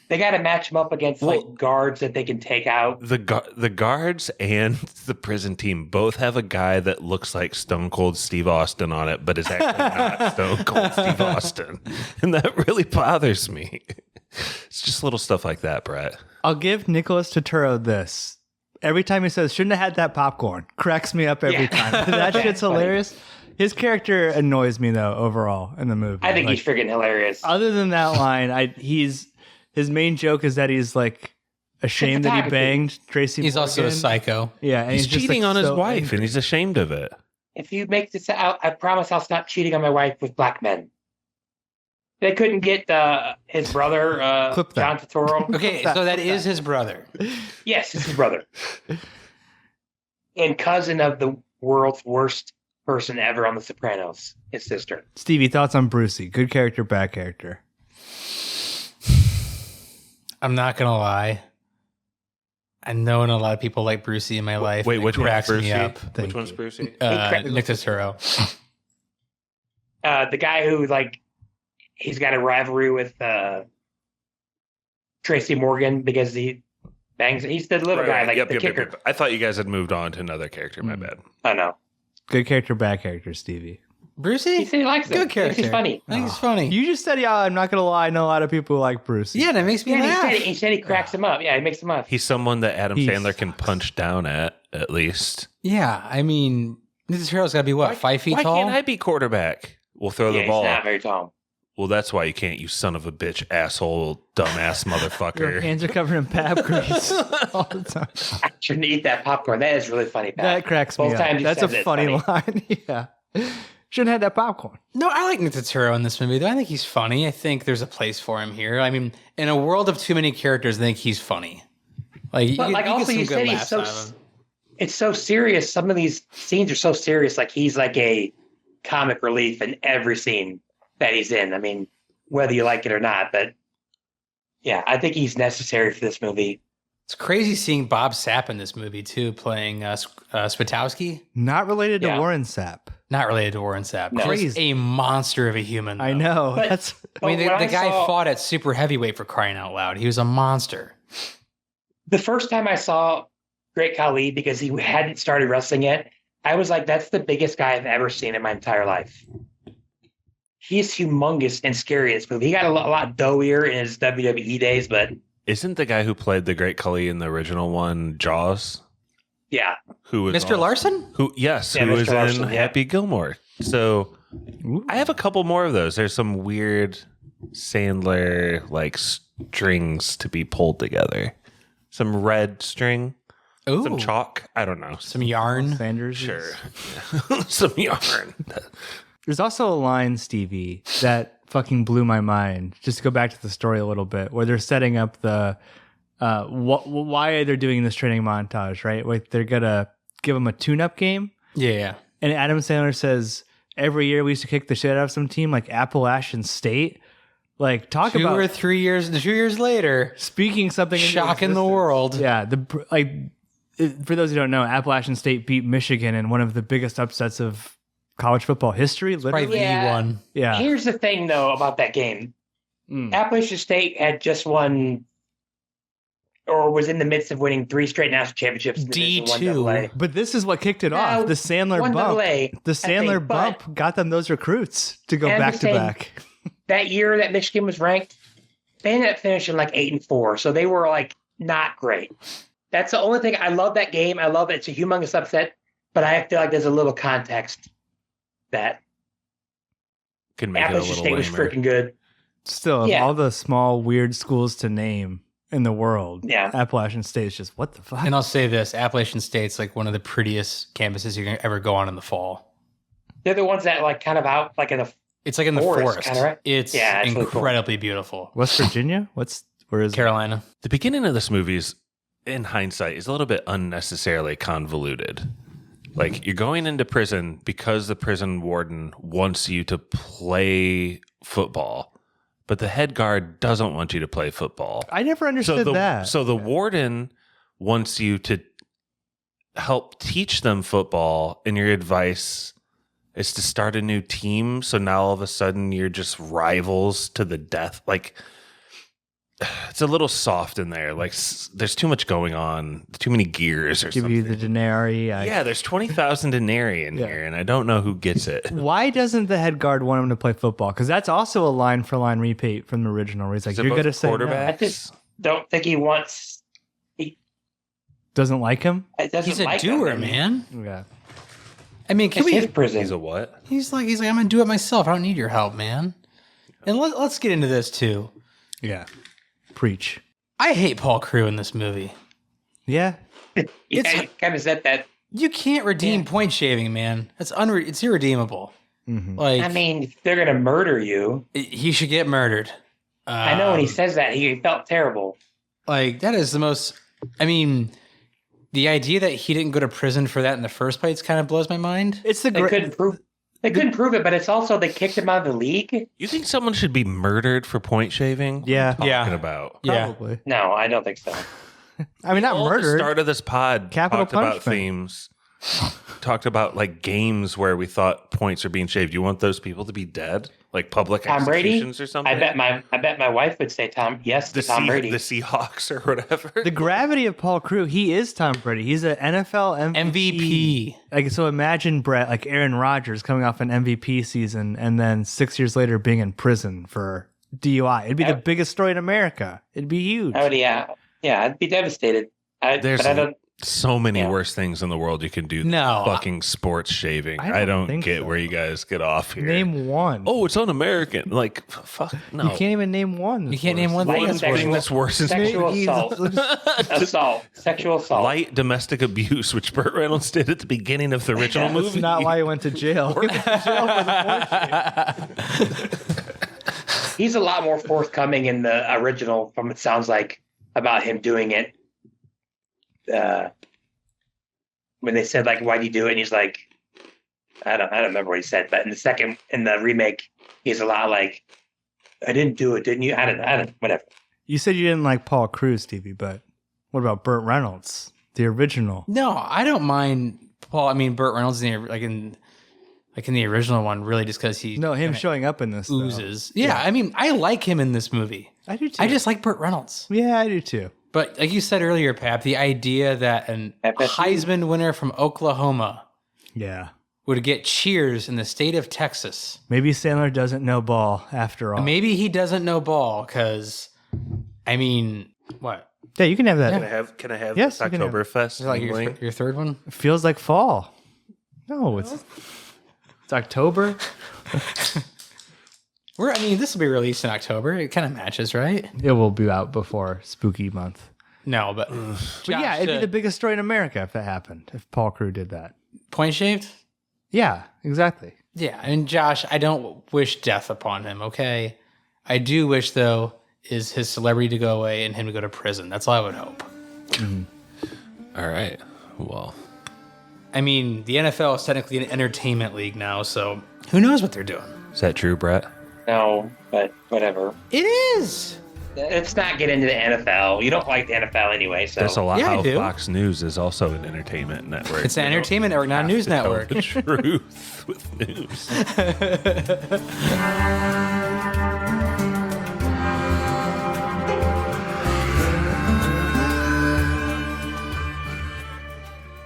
they got to match them up against like guards that they can take out. The guards and the prison team both have a guy that looks like Stone Cold Steve Austin on it, but is actually not Stone Cold Steve Austin. And that really bothers me. It's just little stuff like that, Brett. I'll give Nicholas Turturro this. Every time he says, shouldn't have had that popcorn, cracks me up every time. That shit's hilarious. His character annoys me, though, overall, in the movie. I think he's freaking hilarious. Other than that line, his main joke is that he's like ashamed that he banged Tracy He's also a Morgan. psycho. Yeah, and He's just, cheating like, on his so wife, angry. and he's ashamed of it. If you make this out, I promise I'll stop cheating on my wife with black men. They couldn't get his brother, Clip that. John Turturro. Okay, so that is his brother. Yes, it's his brother. And cousin of the world's worst person ever on The Sopranos, his sister. Stevie, thoughts on Brucey? Good character, bad character? I'm not gonna lie. I know a lot of people like Brucey in my life. Wait, and it which one's cracks me Brucey? up. Thank Which one's you. Brucey? Nick Turturro. The guy who, like, he's got a rivalry with Tracy Morgan because he bangs. He's the little guy, like the kicker. Yep. I thought you guys had moved on to another character. My bad. I know. Good character, bad character, Stevie? Brucey? He said he likes him. Good character. He's funny. I think he's funny. You just said, yeah, I'm not going to lie. I know a lot of people who like Brucey. Yeah, that makes me Yeah, laugh. he said he cracks him up. Yeah, he makes him up. He's someone that Adam He Sandler can sucks. punch down at least. Yeah, I mean, Nick Turturro's got to be what, 5 feet Why tall? can't I be quarterback? We'll throw Yeah, the ball. he's not very tall. Well, that's why you can't, you son of a bitch, asshole, dumbass Your motherfucker. hands are covered in pap grease all the time. I shouldn't eat that popcorn. That is really funny, Pat. That cracks me Both up. times he That's a says it's funny line. Yeah. Shouldn't have had that popcorn. No, I like Nick Turturro in this movie, though. I think he's funny. I think there's a place for him here. I mean, in a world of too many characters, I think he's funny. Like, But like also, you said he's so. It's so serious. Some of these scenes are so serious. Like he's like a comic relief in every scene that he's in. I mean, whether you like it or not, but yeah, I think he's necessary for this movie. It's crazy seeing Bob Sapp in this movie, too, playing Spitowski. Not related to Yeah. Warren Sapp. Not related to Warren Sapp. No. Just a monster of a human. I though. know. But- That's I mean, But when the guy saw- fought at super heavyweight for crying out loud. He was a monster. The first time I saw Great Khali, because he hadn't started wrestling yet, I was like, that's the biggest guy I've ever seen in my entire life. He's humongous and scary in this movie. He got a lot doughier in his WWE days, but Isn't the guy who played the Great Khali in the original one Jaws? yeah. Who was Mr. Larson? Who? Yes, Yeah, who Mr. was Larson, in yeah. Happy Gilmore. So I have a couple more of those. There's some weird Sandler like strings to be pulled together. Some red string, Ooh. some chalk. I don't know. Some yarn. Sanders. Sure. Some yarn. There's also a line, Stevie, that fucking blew my mind. Just to go back to the story a little bit, where they're setting up the why they're doing this training montage, right? Like they're gonna give them a tune-up game. Yeah. And Adam Sandler says, every year we used to kick the shit out of some team like Appalachian State. Like, talk about 2 or 3 years, 2 years later, speaking something into shocking the existence. world. Yeah, for those who don't know, Appalachian State beat Michigan in one of the biggest upsets of college football history. Probably Literally, the one. yeah. Here's the thing, though, about that game. Appalachian State had just won, or was in the midst of winning 3 straight national championships. D2. But this is what kicked it off. The Sandler bump. The Sandler bump got them those recruits to go back to back. That year that Michigan was ranked, they ended up finishing like 8-4. So they were like not great. That's the only thing. I love that game. I love it. It's a humongous upset, but I feel like there's a little context that Can make it a Appalachian little State was lamer. freaking good. Still, of all the small, weird schools to name in the world, Appalachian State is just, what the fuck? And I'll say this, Appalachian State's like one of the prettiest campuses you can ever go on in the fall. They're the ones that like kind of out like in the It's like in the forest. kinda, right? It's Yeah, it's really cool. incredibly beautiful. West Virginia? Where is Carolina? The beginning of this movie is, in hindsight, is a little bit unnecessarily convoluted. Like, you're going into prison because the prison warden wants you to play football, but the head guard doesn't want you to play football. I never understood that. So the warden wants you to help teach them football, and your advice is to start a new team. So now all of a sudden you're just rivals to the death. Like, it's a little soft in there. Like, there's too much going on, too many gears or Give something. you the denarii. Yeah, there's 20,000 denarii in here, and I don't know who gets it. Why doesn't the head guard want him to play football? Because that's also a line-for-line repeat from the original, where he's like, Is it you're both going to say no. I just don't think he wants. Doesn't like him? He's a doer, man. Yeah. I mean, can It's we? his prison. He's a what? He's like, I'm gonna do it myself. I don't need your help, man. And let's get into this too. Yeah. Preach. I hate Paul Crewe in this movie. Yeah. I kind of said that. You can't redeem point shaving, man. It's irredeemable. Mm-hmm. Like, I mean, if they're gonna murder you. He should get murdered. I know when he says that, he felt terrible. Like, that is the most. I mean, the idea that he didn't go to prison for that in the first place kind of blows my mind. It's the They couldn't prove. They couldn't prove it, but it's also they kicked him out of the league. You think someone should be murdered for point shaving? Yeah. What are you talking about? Probably. No, I don't think so. I mean, not All murdered. the start of this pod Capital talked about punishment. themes. Talked about like games where we thought points are being shaved. You want those people to be dead, like public Tom Brady? executions or something? I bet my wife would say yes to Tom Brady. The Seahawks or whatever. The gravity of Paul Crewe, he is Tom Brady. He's an NFL MVP. Like, so imagine Brett, like Aaron Rodgers coming off an MVP season and then 6 years later being in prison for DUI. It'd be the biggest story in America. It'd be huge. Yeah, I'd be devastated. There's but I don't. so many worse things in the world you can do than No. fucking sports shaving. I I don't don't think get so. where you guys get off here. Name one. Oh, it's un-American. Like, fuck, no. You can't even name one. You can't name one thing One that's thing worse. that's worse than Sexual assault. light domestic abuse, which Burt Reynolds did at the beginning of the original That's movie. not why he went to jail. He went to jail for the porn. He's a lot more forthcoming in the original, from it sounds like, about him doing it. When they said like, "Why do you do it?" and he's like, I don't remember what he said, but in the remake, he's a lot like, "I didn't do it, didn't you?" I don't, whatever. You said you didn't like Paul Crewe, Stevie, but what about Burt Reynolds, the original? No, I don't mind Paul. I mean, Burt Reynolds in the original one, really, just because he him showing up in this though. oozes. Yeah, I mean, I like him in this movie. I do too. I just like Burt Reynolds. Yeah, I do too. But like you said earlier, Pap, the idea that a Heisman winner from Oklahoma Yeah. would get cheers in the state of Texas. Maybe Sandler doesn't know ball after all. Maybe he doesn't know ball because, I mean, what? Yeah, you can have that. Can I have Yes, this you can have it. Oktoberfest? Is it like mingling? your third one? It feels like fall. No, it's October. This will be released in October. It kind of matches, right? It will be out before spooky month. No, but yeah, it'd be the biggest story in America if that happened. If Paul Crewe did that. Point shaved? Yeah, exactly. Yeah, and Josh, I don't wish death upon him, okay? I do wish, though, is his celebrity to go away and him to go to prison. That's all I would hope. Mm-hmm. All right. Well, I mean, the NFL is technically an entertainment league now, so who knows what they're doing? Is that true, Brett? No, but whatever. It is. Let's not get into the NFL. You don't like the NFL anyway, so. There's a lot Yeah, I how do. Fox News is also an entertainment network. It's an entertainment network, not a news network. The truth with news.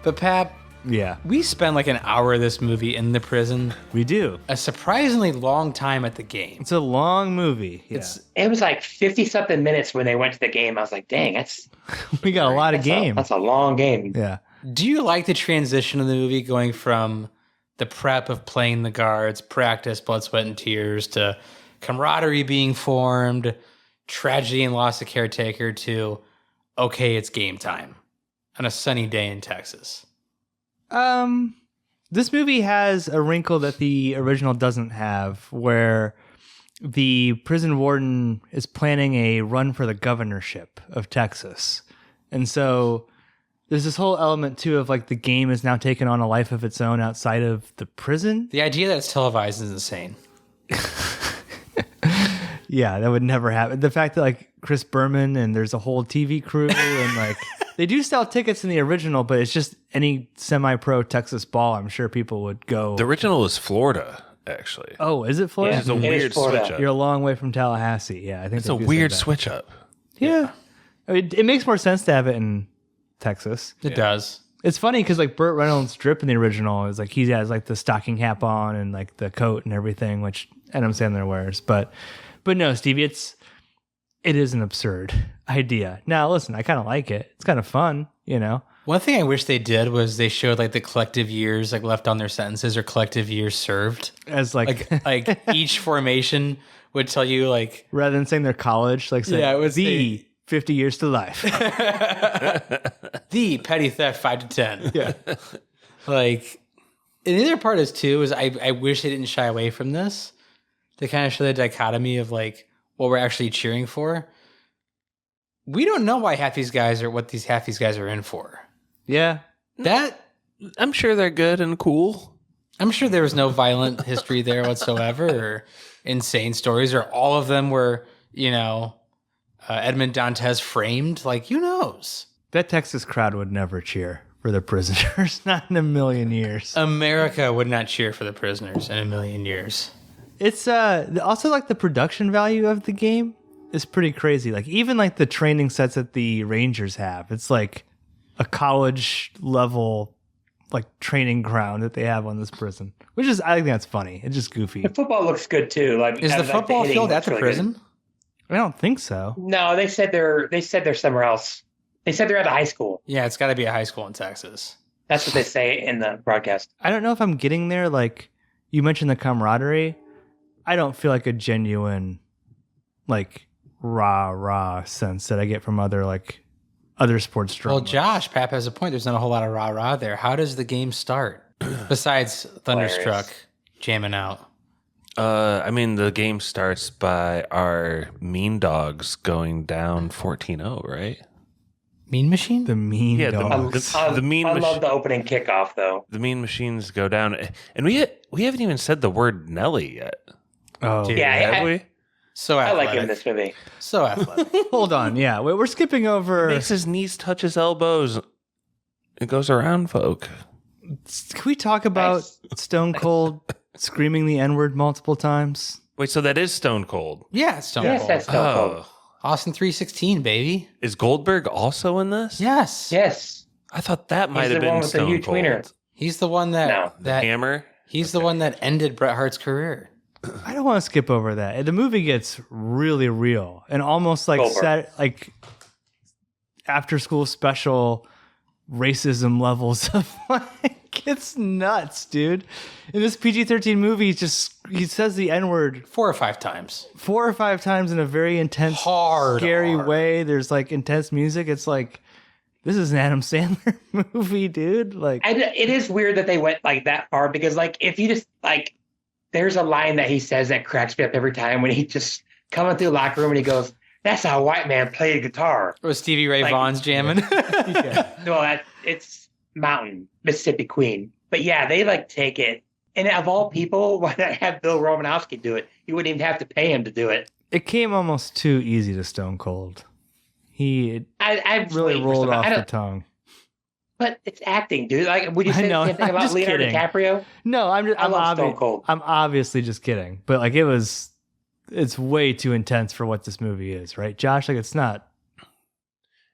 But Pap, Yeah, we spend like an hour of this movie in the prison, we do. a surprisingly long time at the game. It's a long movie. Yeah. It was like 50-something minutes when they went to the game. I was like, dang, We got a lot of game. That's a long game. Yeah. Do you like the transition of the movie going from the prep of playing the guards, practice, blood, sweat, and tears, to camaraderie being formed, tragedy and loss of caretaker, to, okay, it's game time on a sunny day in Texas? This movie has a wrinkle that the original doesn't have, where the prison warden is planning a run for the governorship of Texas. And so there's this whole element too of like the game is now taken on a life of its own outside of the prison. The idea that it's televised is insane. Yeah, that would never happen. The fact that like Chris Berman and there's a whole TV crew and like they do sell tickets in the original, but it's just any semi-pro Texas ball. I'm sure people would go. The original is Florida, actually. Oh, is it Florida? Yeah, It's a it is weird Florida. switch up. You're a long way from Tallahassee. Yeah, I think It's they a do say weird that. switch up. Yeah, I mean, it makes more sense to have it in Texas. It does. It's funny because like Burt Reynolds' drip in the original is like he has like the stocking cap on and like the coat and everything, which Adam Sandler wears. But no, Stevie, it is an absurd idea. Now, listen, I kind of like it. It's kind of fun, you know. One thing I wish they did was they showed like the collective years like left on their sentences or collective years served. As like, Like each formation would tell you like rather than saying their college, like say, Yeah, it would the say- 50 years to life. the petty theft 5 to 10. Yeah. Like, and the other part is too is I wish they didn't shy away from this to kind of show the dichotomy of like what we're actually cheering for. We don't know why half these guys are what half these guys are in for. Yeah. That I'm sure they're good and cool. I'm sure there was no violent history there whatsoever or insane stories, or all of them were, you know, Edmond Dantes framed. Like, who knows? That Texas crowd would never cheer for the prisoners. Not in a million years. America would not cheer for the prisoners in a million years. It's also like the production value of the game is pretty crazy. Like even like the training sets that the Rangers have, it's like a college level like training ground that they have on this prison, which is, I think that's funny. It's just goofy. The football looks good too. Like, Is the football hitting field at looks the really prison? good. I don't think so. No, they said they're somewhere else. They said they're at a high school. Yeah, it's got to be a high school in Texas. That's what they say in the broadcast. I don't know if I'm getting there. Like you mentioned the camaraderie. I don't feel like a genuine like rah sense that I get from other sports Well, dramas. Josh, Pap has a point. There's not a whole lot of rah-rah there. How does the game start? Besides Thunderstruck jamming out. I mean, the game starts by our mean dogs going down 14-0, right? Mean Machine? The mean dogs. The mean I mach- love the opening kickoff though. The mean machines go down, and we haven't even said the word Nelly yet. Oh, Dude, Yeah, Have we? So I athletic. like him in this movie. So athletic. hold on. Yeah, we're skipping over. Makes his knees touch his elbows. It goes around folk. Can we talk about Stone Cold screaming the N-word multiple times? Wait, so that is Stone Cold. Yeah, it's Stone Yes, Cold. that's Stone Cold. Oh, Austin 316, baby. is Goldberg also in this? Yes. Yes. I thought that might He's have the been one with the Stone huge Cold. wiener. He's the one that, No. that Hammer. he's the one that ended Bret Hart's career. I don't want to skip over that. The movie gets really real and almost like Goldberg. after school special racism levels of like, it's nuts, dude. In this PG-13 movie, he says the N-word 4 or 5 times. 4 or 5 times in a very intense, scary way. There's like intense music. It's like, this is an Adam Sandler movie, dude. Like, it is weird that they went like that far because like if you just like, there's a line that he says that cracks me up every time when he just coming through the locker room and he goes, "That's how a white man played guitar." Or Stevie Ray Vaughan's jamming. No, it's Mountain, Mississippi Queen. But yeah, they like take it. And of all people, why not have Bill Romanowski do it? You wouldn't even have to pay him to do it. It came almost too easy to Stone Cold. I really rolled off the tongue. But it's acting, dude. Like, would you say the same thing about Leonardo DiCaprio? No, I love Stone Cold. I'm obviously just kidding. But like, it's way too intense for what this movie is, right, Josh? Like, it's not.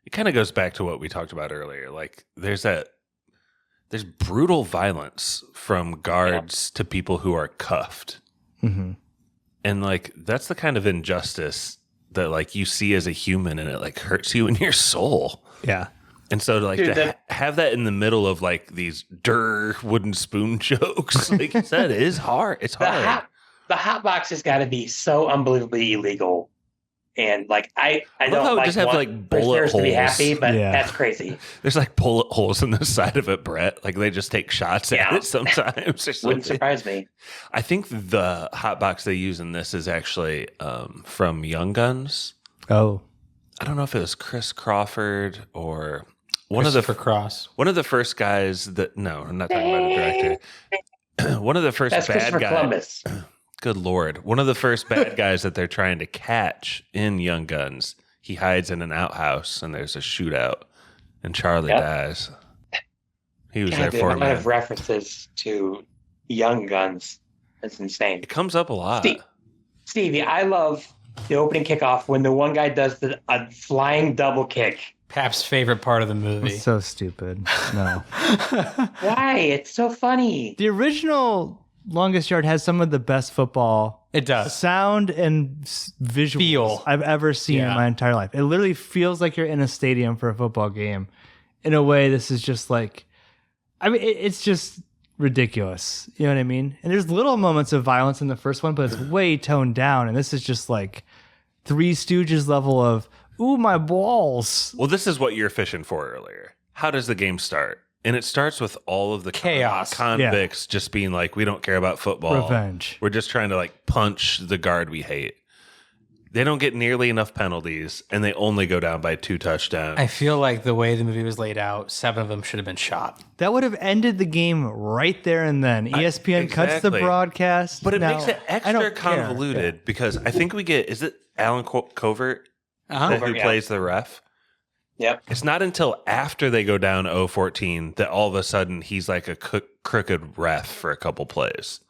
It kind of goes back to what we talked about earlier. Like, there's brutal violence from guards to people who are cuffed. Mm-hmm. And like, that's the kind of injustice that like you see as a human, and it like hurts you in your soul. Yeah. And so like have that in the middle of like these wooden spoon jokes, like you said, it is hard. It's hard. The hot box has got to be so unbelievably illegal. And like, I don't like, just have like bullet holes to be happy, but that's crazy. There's like bullet holes in the side of it, Brett. Like they just take shots at it sometimes. Or Wouldn't surprise me. I think the hot box they use in this is actually from Young Guns. Oh, I don't know if it was Chris Crawford or one of the first guys that. No, I'm not talking about the director. One of the first bad guys. Columbus. Good Lord. One of the first bad guys that they're trying to catch in Young Guns, he hides in an outhouse and there's a shootout and Charlie dies. He was there for him. A lot of references to Young Guns. That's insane. It comes up a lot. Stevie, I love the opening kickoff when the one guy does a flying double kick. Pap's favorite part of the movie. It's so stupid. No. Why? It's so funny. The original Longest Yard has some of the best football sound and visuals I've ever seen in my entire life. It literally feels like you're in a stadium for a football game. In a way, this is just like, I mean, it's just ridiculous. You know what I mean? And there's little moments of violence in the first one, but it's way toned down. And this is just like Three Stooges level of, ooh, my balls. Well, this is what you're fishing for earlier. How does the game start? And it starts with all of the chaos convicts just being like, we don't care about football. Revenge. We're just trying to like punch the guard we hate. They don't get nearly enough penalties, and they only go down by 2 touchdowns. I feel like the way the movie was laid out, 7 of them should have been shot. That would have ended the game right there and then. ESPN cuts the broadcast. But it makes it extra convoluted because I think we get, is it Alan Covert who plays the ref? Yep. It's not until after they go down 0-14 that all of a sudden he's like a crooked ref for a couple plays.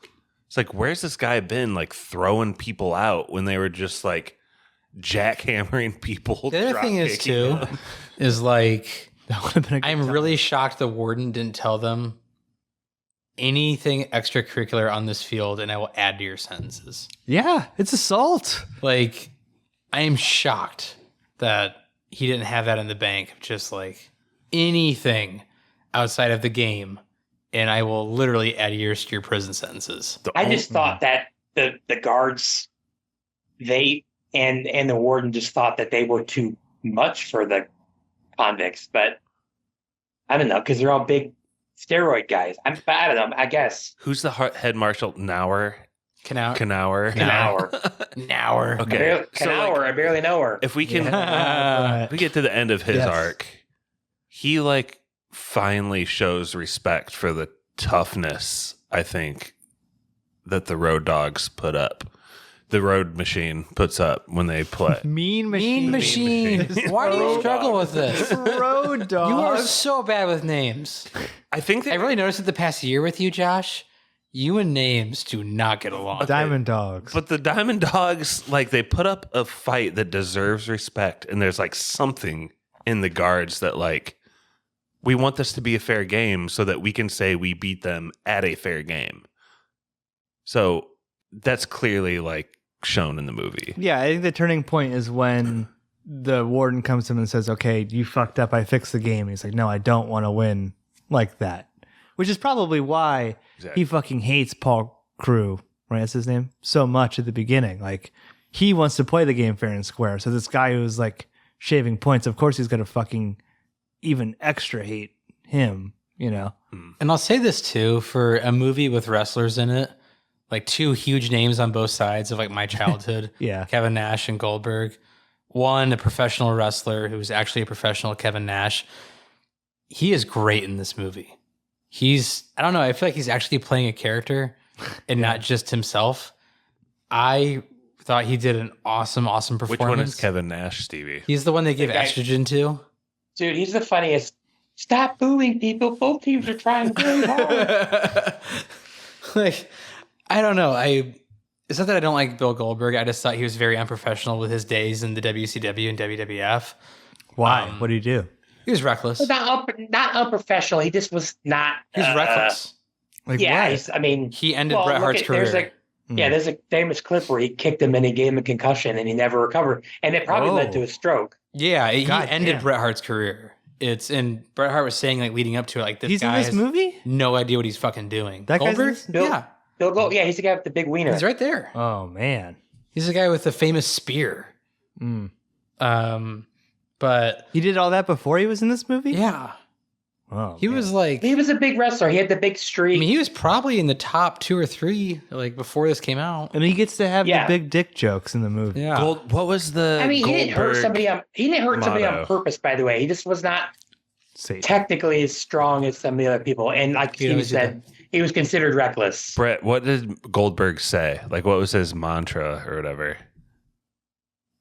It's like, where's this guy been like throwing people out when they were just like jackhammering people? The other thing is too, is like, I'm really shocked the warden didn't tell them anything extracurricular on this field, and I will add to your sentences. Yeah, it's assault. Like, I am shocked that he didn't have that in the bank, just like anything outside of the game, and I will literally add years to your prison sentences. I just thought that the guards, they and the warden just thought that they were too much for the convicts, but I don't know, because they're all big steroid guys. I don't know, I guess. Who's the head marshal? Knauer? Knauer. Okay. I barely know her. If we can, we get to the end of his arc, he like finally shows respect for the toughness, I think, that the road dogs put up. The road machine puts up when they play. Mean machine. Why do you struggle with this? Road dogs. You are so bad with names. I think I really noticed it the past year with you, Josh. You and names do not get along. Diamond Dogs. But the Diamond Dogs, like, they put up a fight that deserves respect, and there's like something in the guards that like, we want this to be a fair game so that we can say we beat them at a fair game. So that's clearly like shown in the movie. Yeah, I think the turning point is when the warden comes to him and says, okay, you fucked up. I fixed the game. And he's like, no, I don't want to win like that. Which is probably why he fucking hates Paul Crewe, right? That's his name, so much at the beginning. Like, he wants to play the game fair and square. So this guy who's like shaving points, of course he's going to fucking even extra hate him, you know? And I'll say this too, for a movie with wrestlers in it, like two huge names on both sides of like my childhood. Yeah. Kevin Nash and Goldberg. One, a professional wrestler who's actually a professional, Kevin Nash. He is great in this movie. I don't know, I feel like he's actually playing a character and not just himself. I thought he did an awesome performance. Which one is Kevin Nash, Stevie? He's the one they give estrogen to. Dude, he's the funniest. Stop booing people. Both teams are trying really hard. Like, I don't know. It's not that I don't like Bill Goldberg. I just thought he was very unprofessional with his days in the WCW and WWF. Why? What did he do? He was reckless. Not unprofessional. He just was not. He's reckless. Like, Yeah, what? He ended Bret Hart's career. There's a famous clip where he kicked him and he gave him a concussion and he never recovered. And it probably led to a stroke. Yeah, he ended Bret Hart's career. And Bret Hart was saying, like, leading up to it, like, this guy in this movie? No idea what he's fucking doing. That Goldberg? guy's Yeah, he's the guy with the big wiener. He's right there. Oh, man. He's the guy with the famous spear. But he did all that before he was in this movie? Yeah. Oh, he was like... He was a big wrestler. He had the big streak. I mean, he was probably in the top 2 or 3, like, before this came out. And he gets to have the big dick jokes in the movie. Yeah. What was the he didn't hurt somebody on purpose, by the way. He just was not technically as strong as some of the other people. And like Steve said, he was considered reckless. Brett, what did Goldberg say? Like, what was his mantra or whatever?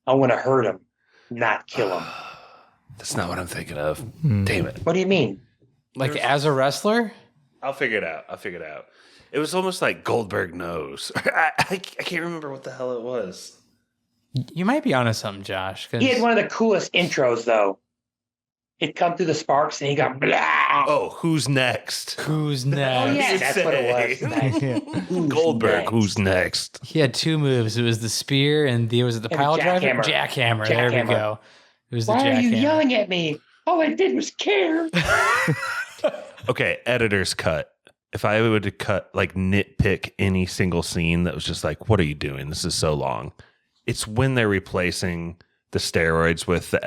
I want to hurt him, not kill him. That's not what I'm thinking of. Damn it. What do you mean? Like, as a wrestler? I'll figure it out. It was almost like Goldberg knows. I can't remember what the hell it was. You might be onto something, Josh. He had one of the coolest intros, though. He'd come through the sparks and he got blah. Oh, who's next? Who's next? Oh, yeah, that's what it was. Goldberg, who's next? He had 2 moves. It was the spear and was it the pile driver? Jackhammer. There we go. It was the jackhammer. Why are you yelling at me? All I did was care. Okay, editor's cut. If I would nitpick any single scene that was just like, what are you doing? This is so long. It's when they're replacing the steroids with the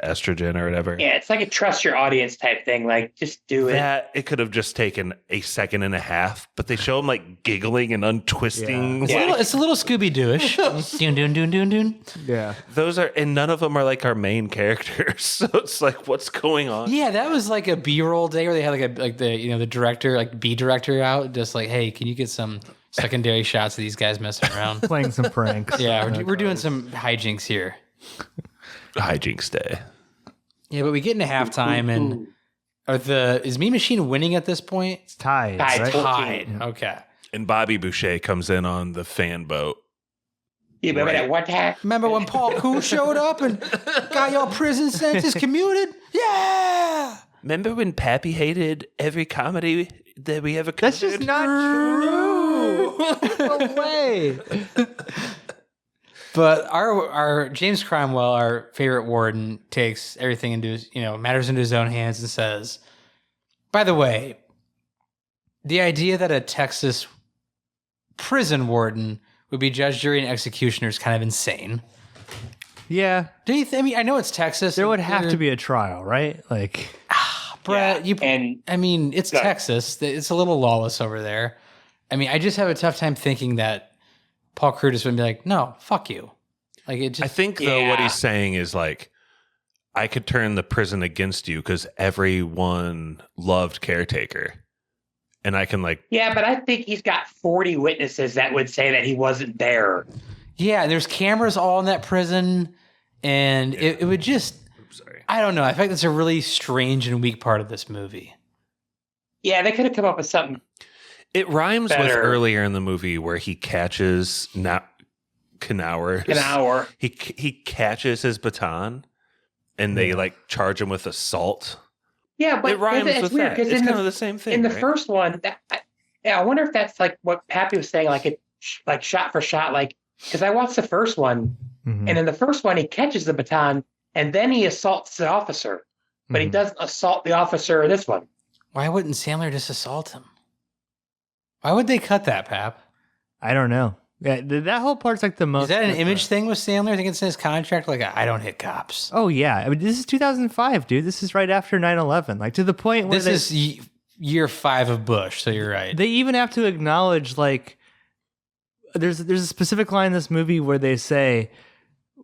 estrogen or whatever. Yeah, it's like a trust your audience type thing. Like, just do it. It could have just taken a second and a half, but they show him like giggling and untwisting. Yeah. It's a little Scooby-Doo-ish. Doon. Yeah. And none of them are like our main characters. So it's like, what's going on? Yeah, that was like a B-roll day where they had the director, like B director out, just like, hey, can you get some secondary shots of these guys messing around? Playing some pranks. Yeah, we're doing some hijinks here. Hijinks day. Yeah, but we get into halftime and is Mean Machine winning at this point? It's tied. Right? Tied. Okay. And Bobby Boucher comes in on the fan boat. You remember that one time? Remember when Paul Crewe showed up and got y'all prison sentences commuted? Yeah. Remember when Pappy hated every comedy that we ever committed? That's just not true. No way. But our James Cromwell, our favorite warden, takes everything matters into his own hands and says, by the way, the idea that a Texas prison warden would be judge, jury, and executioner is kind of insane. Yeah. Do you I know it's Texas. There would have to be a trial, right? Like, Brett, it's Texas. It's a little lawless over there. I mean, I just have a tough time thinking that Paul Crewe just would be like, no, fuck you. Like, it just. I think though what he's saying is like, I could turn the prison against you because everyone loved Caretaker, and I can like. Yeah, but I think he's got 40 witnesses that would say that he wasn't there. Yeah, there's cameras all in that prison, and it would just. I don't know. I think that's a really strange and weak part of this movie. Yeah, they could have come up with something. It rhymes better. With earlier in the movie where he catches Knauer. He catches his baton, and they like charge him with assault. Yeah, but it rhymes it's with weird, that. It's kind of the same thing. In the right? first one, I wonder if that's like what Pappy was saying, like shot for shot, like because I watched the first one And in the first one, he catches the baton and then he assaults the officer, but he doesn't assault the officer in this one. Why wouldn't Sandler just assault him? Why would they cut that, Pap? I don't know. Yeah, that whole part's like the most. Is that an image thing with Sandler? I think it's in his contract. Like, I don't hit cops. Oh yeah, I mean, this is 2005, dude. This is right after 9/11. Like to the point where this is year 5 of Bush. So you're right. They even have to acknowledge like there's a specific line in this movie where they say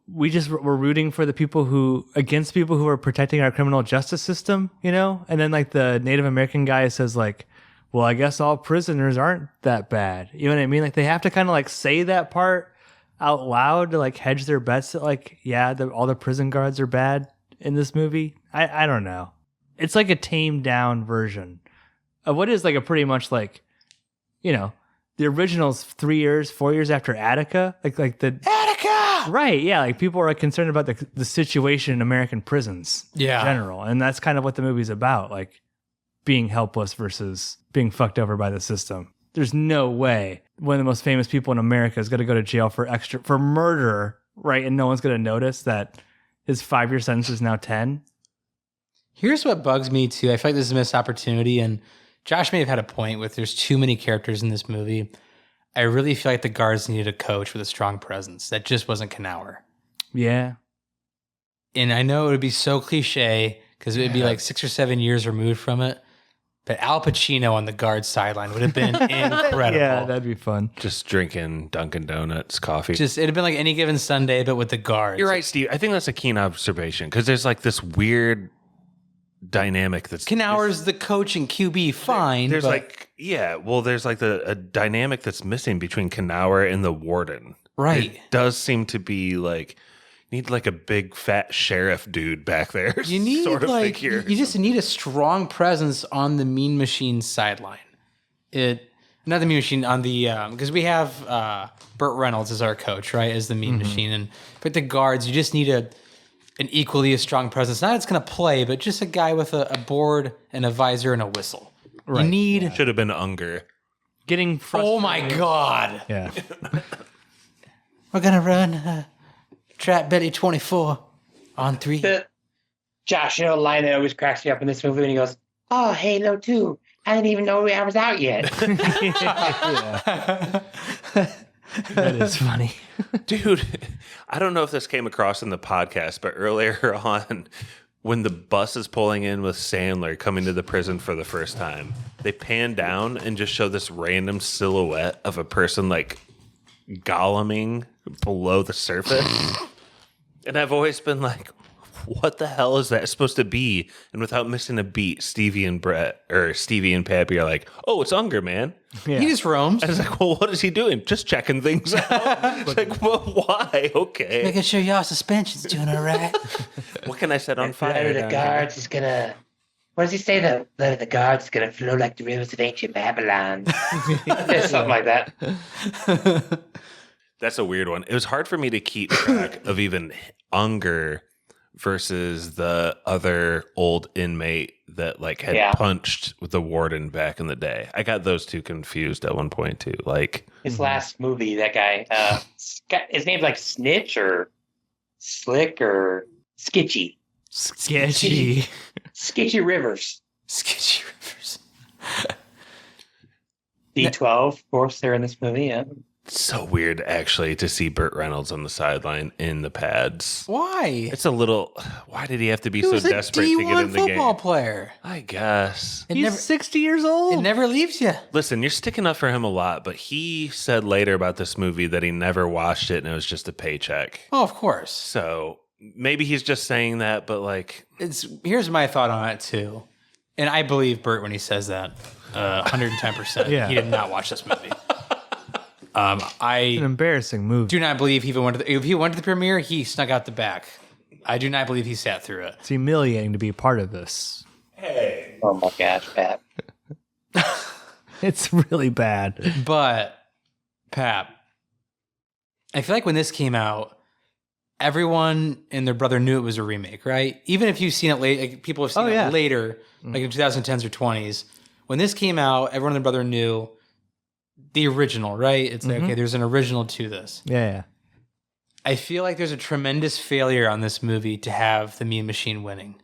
we're rooting for the people who against people who are protecting our criminal justice system, you know? And then like the Native American guy says like, well, I guess all prisoners aren't that bad. You know what I mean? Like they have to kind of like say that part out loud to like hedge their bets that like, yeah, all the prison guards are bad in this movie. I don't know. It's like a tamed down version of what is like a pretty much like, you know, the original's 4 years after Attica. Like the Attica! Right, yeah. Like people are like, concerned about the situation in American prisons in general. And that's kind of what the movie's about. Like being helpless versus being fucked over by the system. There's no way one of the most famous people in America is going to go to jail for murder, right? And no one's going to notice that his 5-year sentence is now 10. Here's what bugs me too. I feel like this is a missed opportunity, and Josh may have had a point with there's too many characters in this movie. I really feel like the guards needed a coach with a strong presence. That just wasn't Knauer. Yeah. And I know it would be so cliche because it would be like 6 or 7 years removed from it. But Al Pacino on the guard sideline would have been incredible. Yeah, that'd be fun. Just drinking Dunkin' Donuts coffee. It'd have been like Any Given Sunday, but with the guards. You're right, Steve. I think that's a keen observation because there's like this weird dynamic that's Knauer's the coach and QB, fine. There's there's like a dynamic that's missing between Knauer and the warden. Right. It does seem to be like need like a big fat sheriff dude back there. You need sort of like figure. you just need a strong presence on the Mean Machine sideline. Not the Mean Machine on the because we have Burt Reynolds as our coach, right? As the Mean Machine, and but the guards, you just need an equally as strong presence. Not it's going to play, but just a guy with a board and a visor and a whistle. Right. You need should have been Unger. Getting frustrated. Oh my god! Yeah, we're gonna run Trap Betty 24 on 3. Josh, you know, a line that always cracks me up in this movie when he goes, "Oh, Halo 2. I didn't even know I was out yet." That is funny. Dude, I don't know if this came across in the podcast, but earlier on, when the bus is pulling in with Sandler coming to the prison for the first time, they pan down and just show this random silhouette of a person like goleming below the surface. And I've always been like, what the hell is that supposed to be? And without missing a beat, Stevie and Pappy are like, oh, it's Unger, man. Yeah. He just roams. I was like, well, what is he doing? Just checking things out. It's like, well, why? Okay. Making sure y'all suspension's doing all right. What can I set on fire? The blood of the guards is gonna. What does he say? The blood of the guards is gonna flow like the rivers of ancient Babylon. Something like that. That's a weird one. It was hard for me to keep track of even Unger versus the other old inmate that like had punched with the warden back in the day. I got those two confused at one point too. Like his last movie, that guy, his name's like Snitch or Slick or Skitchy. Sketchy Rivers. Skitchy Rivers. D12, of course, they're in this movie. Yeah. so weird actually to see Burt Reynolds on the sideline in the pads. Why? It's a little. Why did he have to be He so was a desperate to get in the game? football player. I guess. He's 60 years old. It never leaves you. Listen, you're sticking up for him a lot, but he said later about this movie that he never watched it and it was just a paycheck. Oh, of course. So maybe he's just saying that, but like, here's my thought on it too, and I believe Burt when he says that, 110%. Yeah. He did not watch this movie. It's an embarrassing movie. Do not believe he even went to if he went to the premiere, he snuck out the back. I do not believe he sat through it. It's humiliating to be a part of this. Hey. Oh my gosh, Pat. It's really bad. But, Pap, I feel like when this came out, everyone and their brother knew it was a remake, right? Even if you've seen it late, like people have seen it later, like in 2010s or 20s. When this came out, everyone and their brother knew the original, right? It's like, okay, there's an original to this. Yeah. I feel like there's a tremendous failure on this movie to have the Mean Machine winning.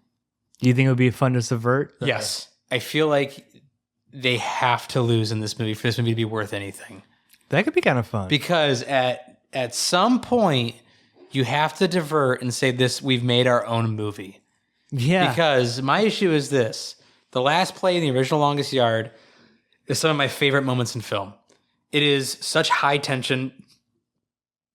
Do you think it would be fun to subvert? Yes. I feel like they have to lose in this movie for this movie to be worth anything. That could be kind of fun. Because at some point, you have to divert and say we've made our own movie. Yeah. Because my issue is this. The last play in the original Longest Yard is some of my favorite moments in film. It is such high tension.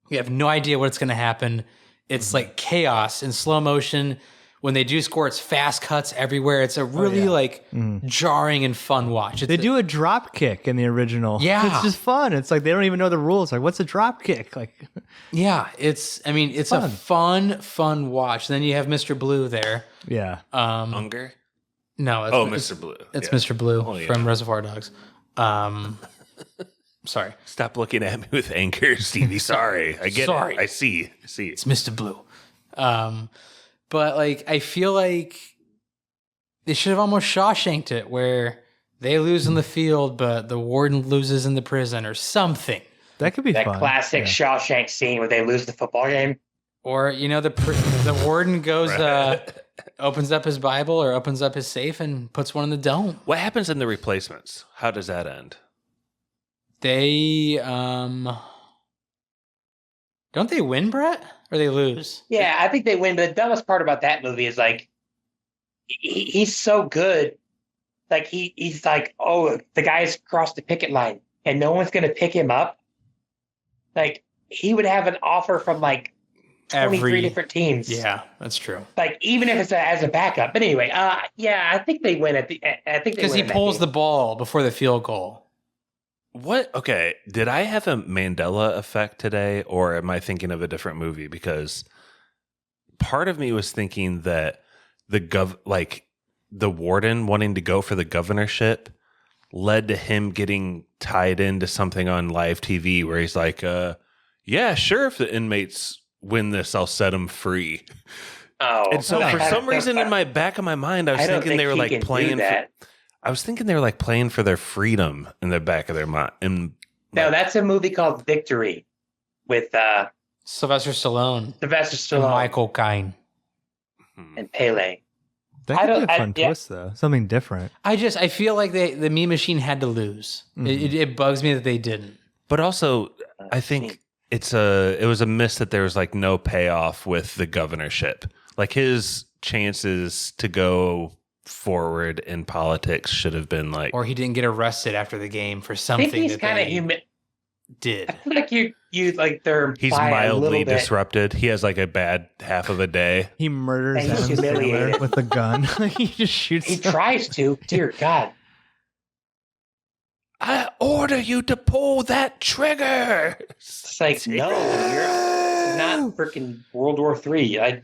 You have no idea what's going to happen. It's like chaos in slow motion. When they do score, it's fast cuts everywhere. It's a really jarring and fun watch. They do a drop kick in the original. Yeah. It's just fun. It's like they don't even know the rules. Like, what's a drop kick? Like, yeah, it's a fun watch. Then you have Mr. Blue there. Yeah. Unger? No. Mr. Blue. It's Mr. Blue from Reservoir Dogs. Sorry. Stop looking at me with anger, Stevie. Sorry. I get it. I see. It's Mr. Blue. But like, I feel like they should have almost Shawshanked it, where they lose in the field, but the warden loses in the prison, or something. That could be that fun. classic Shawshank scene where they lose the football game. Or the warden goes, opens up his Bible or opens up his safe and puts one in the dome. What happens in The Replacements? How does that end? They don't they win, Brett? Or they lose? Yeah, I think they win. But the dumbest part about that movie is like he's so good. Like he's like, oh, the guy's crossed the picket line and no one's gonna pick him up. Like he would have an offer from like 23 different teams. Yeah, that's true. Like even if it's as a backup. But anyway, yeah, I think they win because he pulls the ball before the field goal. What? Okay. Did I have a Mandela effect today, or am I thinking of a different movie? Because part of me was thinking that the warden wanting to go for the governorship led to him getting tied into something on live TV where he's like, yeah, sure. If the inmates win this, I'll set them free. Oh, and so for some reason in my back of my mind, I was thinking they were like playing I was thinking they were like playing for their freedom in the back of their mind. No, that's a movie called Victory with Sylvester Stallone, and Michael Caine, and Pele. That could be a fun twist, though. Something different. I feel like the Mean Machine had to lose. It bugs me that they didn't. But also, I think it was a miss that there was like no payoff with the governorship. Like his chances to go forward in politics should have been like, or he didn't get arrested after the game for something. I think he's kind of human. Did I feel like you like they're he's mildly disrupted. He has like a bad half of a day. He murders Adam Sandler with a gun. He just shoots. He tries to. Dear God. I order you to pull that trigger. It's like, no, you're not freaking World War III.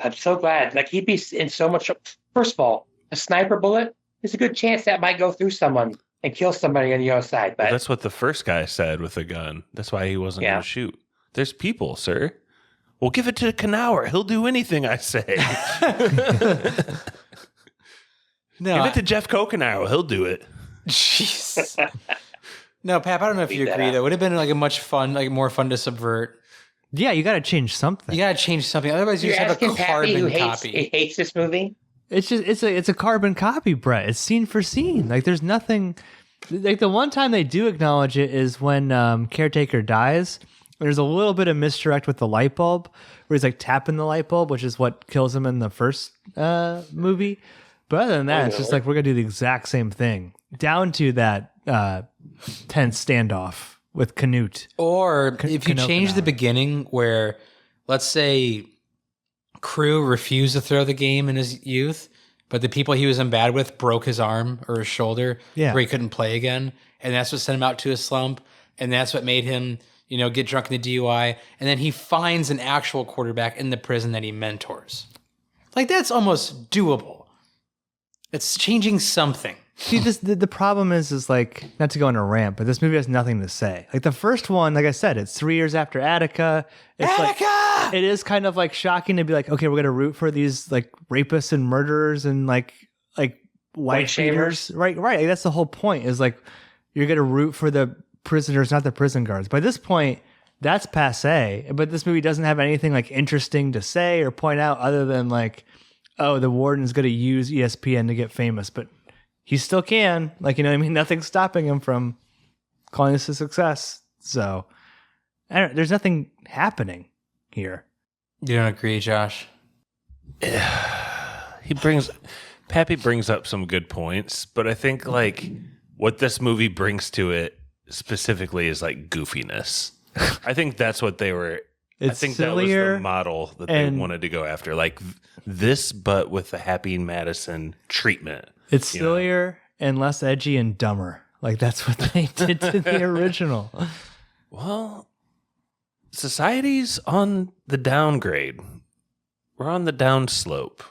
I'm so glad. Like he'd be in so much. First of all, a sniper bullet, there's a good chance that might go through someone and kill somebody on the other side. But that's what the first guy said with a gun. That's why he wasn't going to shoot. There's people, sir. Well, give it to Knauer. He'll do anything I say. No, give it to Jeff Kokenauer. He'll do it. Jeez. No, Pap, I don't know if you agree. That would have been like more fun to subvert. Yeah, you got to change something. You got to change something. Otherwise, you just have a carbon copy. He hates this movie. It's just it's a carbon copy, Brett. It's scene for scene. Like there's nothing. Like the one time they do acknowledge it is when Caretaker dies. There's a little bit of misdirect with the light bulb, where he's like tapping the light bulb, which is what kills him in the first movie. But other than that, it's just like we're gonna do the exact same thing, down to that tense standoff with Canute. Or if you change the beginning where, let's say, Crewe refused to throw the game in his youth, but the people he was in bad with broke his arm or his shoulder where he couldn't play again. And that's what sent him out to a slump. And that's what made him, get drunk in the DUI. And then he finds an actual quarterback in the prison that he mentors. Like, that's almost doable. It's changing something. See, the problem is like, not to go on a rant, but this movie has nothing to say. Like the first one, like I said, it's 3 years after Attica. It's like, it is kind of like shocking to be like, okay, we're gonna root for these like rapists and murderers and like white beaters, right? Like, that's the whole point. Is like you're gonna root for the prisoners, not the prison guards. By this point, that's passe. But this movie doesn't have anything like interesting to say or point out other than like, oh, the warden's going to use ESPN to get famous, but he still can. Like, you know what I mean? Nothing's stopping him from calling this a success. So there's nothing happening here. You don't agree, Josh? Pappy brings up some good points, but I think like what this movie brings to it specifically is like goofiness. I think that's what they were. I think that was the model that they wanted to go after, like this, but with the Happy Madison treatment. It's sillier and less edgy and dumber. Like that's what they did to the original. Well, society's on the downgrade. We're on the downslope.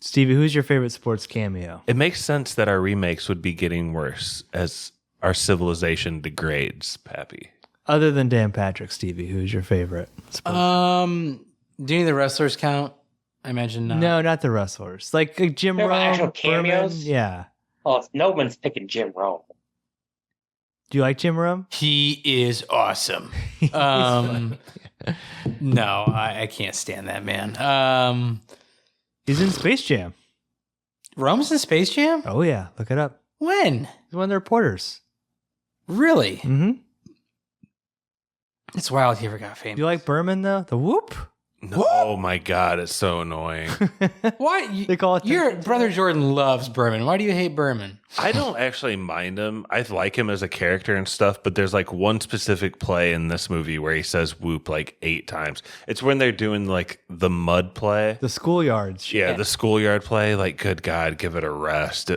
Stevie, who's your favorite sports cameo? It makes sense that our remakes would be getting worse as our civilization degrades, Pappy. Other than Dan Patrick, Stevie, who's your favorite? Do any of the wrestlers count? I imagine not. No, not the wrestlers. Like Jim Rome. Actual cameos? Berman. Yeah. Well, no one's picking Jim Rome. Do you like Jim Rome? He is awesome. No, I can't stand that man. He's in Space Jam. Rome's in Space Jam? Oh, yeah. Look it up. When? He's one of the reporters. Really? Mm-hmm. It's wild he ever got famous. Do you like Berman, though? The whoop? No, oh my God, it's so annoying. Why? They call it Your brother Jordan loves Berman. Why do you hate Berman? I don't actually mind him. I like him as a character and stuff, but there's like one specific play in this movie where he says whoop like 8 times. It's when they're doing like the mud play. The schoolyards. Yeah, the schoolyard play. Like, good God, give it a rest.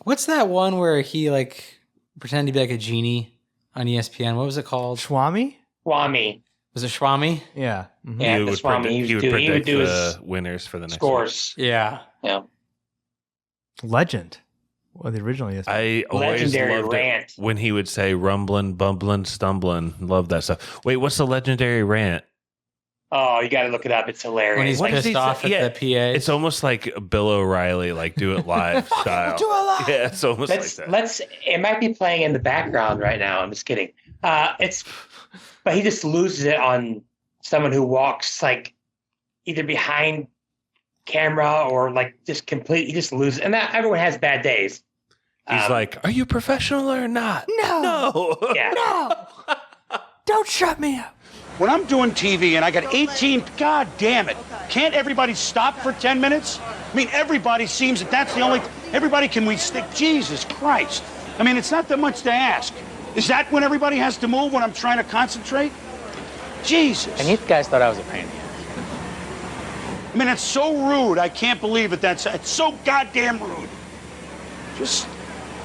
What's that one where he like pretended to be like a genie on ESPN? What was it called? Schwami? Swami. Was it Schwami? Yeah. Mm-hmm. Yeah, He the would Swami. predict, He would do the his winners for the next scores. Yeah. Yeah. Legend. Well, the original ESPN. I always Legendary loved rant. it when he would say rumbling, bumbling, stumbling. Love that stuff. Wait, what's the legendary rant? Oh, you got to look it up. It's hilarious. When he's What does pissed he off say? at the PA. It's almost like Bill O'Reilly, like do it live style. Do it live. Yeah, it's almost like that. It might be playing in the background right now. I'm just kidding. But he just loses it on someone who walks like either behind camera or like just completely, he just loses. And everyone has bad days. He's like, "Are you professional or not?" No. Yeah. No! Don't shut me up. When I'm doing TV and I got 18, God damn it. Can't everybody stop for 10 minutes? I mean, everybody seems that that's the only, everybody can we stick, Jesus Christ. I mean, it's not that much to ask. Is that when everybody has to move when I'm trying to concentrate? Jesus. And you guys thought I was a pain in the ass. I mean, it's so rude. I can't believe it. It's so goddamn rude. Just,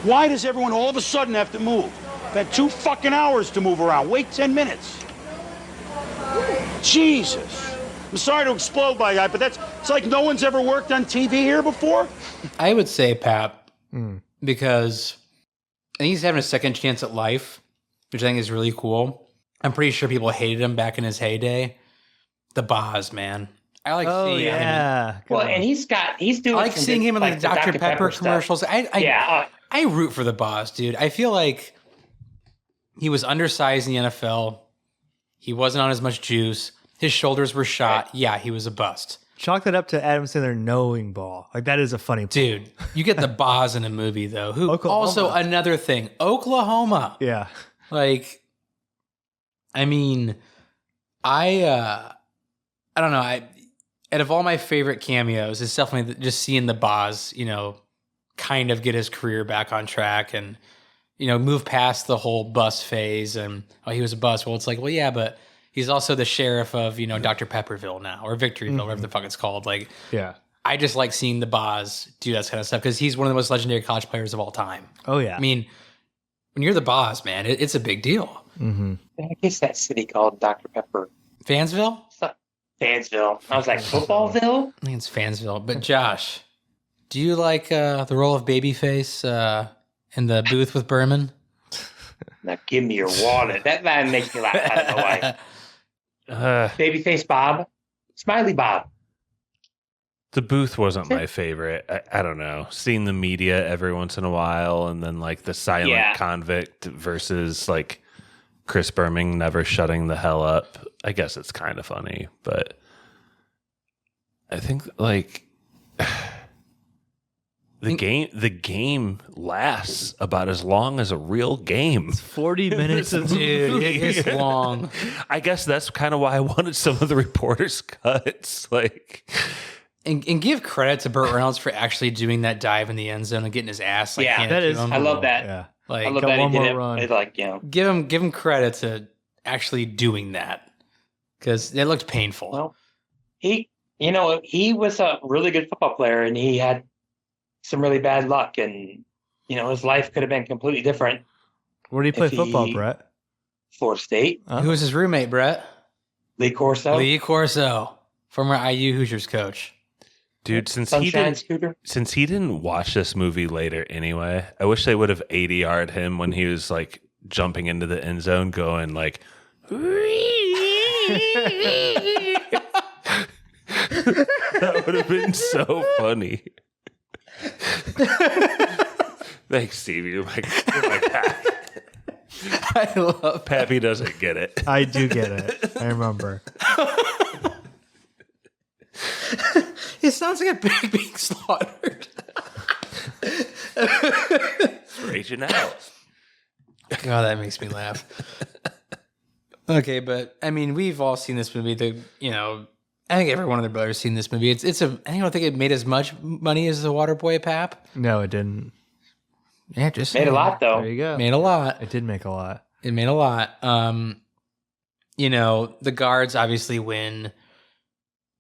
why does everyone all of a sudden have to move? I've had 2 fucking hours to move around. Wait 10 minutes. Jesus. I'm sorry to explode by that, but it's like no one's ever worked on TV here before. I would say Pap, because I think he's having a second chance at life, which I think is really cool. I'm pretty sure people hated him back in his heyday. The Boz, man. I like seeing him. Well, and he's doing. I like seeing him in like Dr. Pepper commercials. I root for the Boz, dude. I feel like he was undersized in the NFL. He wasn't on as much juice. His shoulders were shot. Right. Yeah, he was a bust. Chalk that up to Adam Sandler knowing ball. Like, that is a funny point. Dude, you get the Boz in a movie, though. Who Oklahoma. Also, another thing. Oklahoma. Yeah. Like, I mean, I don't know. Out of all my favorite cameos, it's definitely just seeing the Boz, kind of get his career back on track and, move past the whole bus phase and, oh, he was a bus. Well, it's like, well, yeah, but he's also the sheriff of, Dr. Pepperville now, or Victoryville, whatever the fuck it's called. Like, yeah, I just like seeing the Boz do that kind of stuff because he's one of the most legendary college players of all time. Oh, yeah. I mean, when you're the Boz, man, it's a big deal. Mm-hmm. I guess that city called Dr. Pepper. Fansville? Fansville. I was like, Footballville? I think it's Fansville. But Josh, do you like the role of Babyface in the booth with Berman? Now give me your wallet. That man makes me laugh. I don't know why. Babyface Bob. Smiley Bob. The booth wasn't my favorite. I don't know. Seeing the media every once in a while and then like the silent convict versus like Chris Birmingham never shutting the hell up. I guess it's kind of funny, but I think like the game lasts about as long as a real game. It's 40 minutes of Dude, it's long. I guess that's kind of why I wanted some of the reporters' cuts. Like, and give credit to Burt Reynolds for actually doing that dive in the end zone and getting his ass. Like, handed that to is. him. I love that. Yeah. Like, I love got that one he did more it. run. It's like, you know, give him credit to actually doing that because it looked painful. well, he was a really good football player, and he had some really bad luck, and his life could have been completely different. Where did he play If football, he- Brett? Florida State, Who was his roommate, Brett? Lee Corso, Lee Corso, former IU Hoosiers coach. dude, since Sunshine Scooter. he didn't watch this movie later anyway, I wish they would have 80-yard him when he was like jumping into the end zone, going like. That would have been so funny. Thanks, Steve. You're my Pappy. I love Pappy doesn't get it. I do get it. I remember. It sounds like a pig being slaughtered. Raging out. God, that makes me laugh. Okay, but I mean, we've all seen this movie. I think every one of their brothers seen this movie. I don't think it made as much money as The Waterboy, Pap. No, it didn't. Yeah, just Made a lot though. There you go. Made a lot. It did make a lot. It made a lot. The guards obviously win.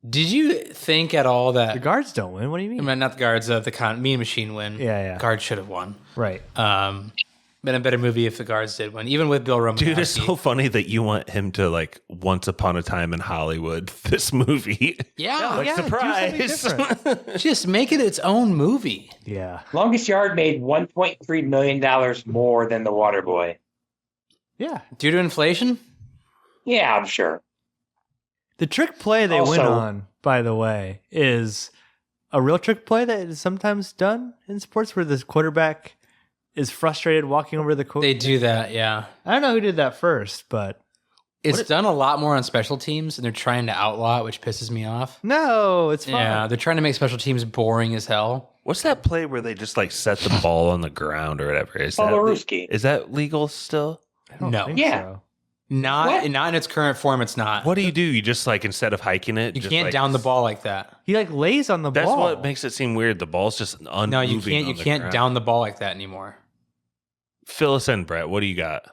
Did you think at all that The guards don't win. What do you mean? I mean, not the guards, Mean Machine win? Yeah. Guards should have won. Right. Been a better movie if the guards did win, even with Bill Romanowski. Dude, it's so funny that you want him to like Once Upon a Time in Hollywood this movie. Yeah, Like, surprise. do something different. just make it its own movie. Yeah. Longest Yard made $1.3 million more than The Waterboy. Yeah. Due to inflation? Yeah, I'm sure. The trick play they win Also- on, by the way, is a real trick play that is sometimes done in sports where the quarterback is frustrated walking over the court. They do that, yeah. I don't know who did that first, but It's done a lot more on special teams, and they're trying to outlaw it, which pisses me off. no, it's fine. Yeah, they're trying to make special teams boring as hell. What's that play where they just like set the ball on the ground or whatever? Is that legal still? I don't No. think Yeah. so. Not in its current form, it's not. What do? You just like instead of hiking it, You just, can't like, down the ball like that. He like lays on the That's ball. what makes it seem weird. The ball's just unmoving. No, you can't. You on the can't ground. down the ball like that anymore. Fill us in, Brett. What do you got?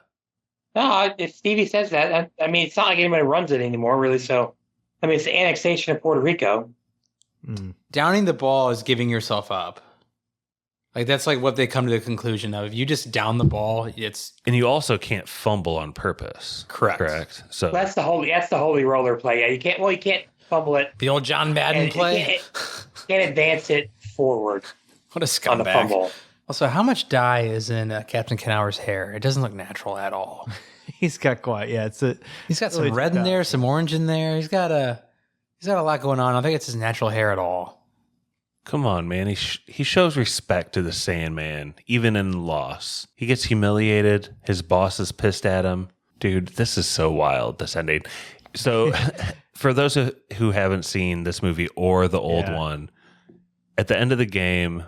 No, if Stevie says that, I mean, it's not like anybody runs it anymore, really. So, I mean, it's the annexation of Puerto Rico. Downing the ball is giving yourself up. Like that's like what they come to the conclusion of. If you just down the ball, it's And you also can't fumble on purpose. Correct. So That's the holy roller play. Yeah, you can't fumble it. the old John Madden And play. You can't advance it forward What a on the scumbag. fumble. Also, how much dye is in Captain Knauer's hair? It doesn't look natural at all. He's got quite. Yeah, it's a. He's got some really red in tough. there, some orange in there. He's got a lot going on. I don't think it's his natural hair at all. come on, man. He shows respect to the Sandman, even in loss. He gets humiliated. His boss is pissed at him. Dude, this is so wild, this ending. So for those who haven't seen this movie or the old one, at the end of the game,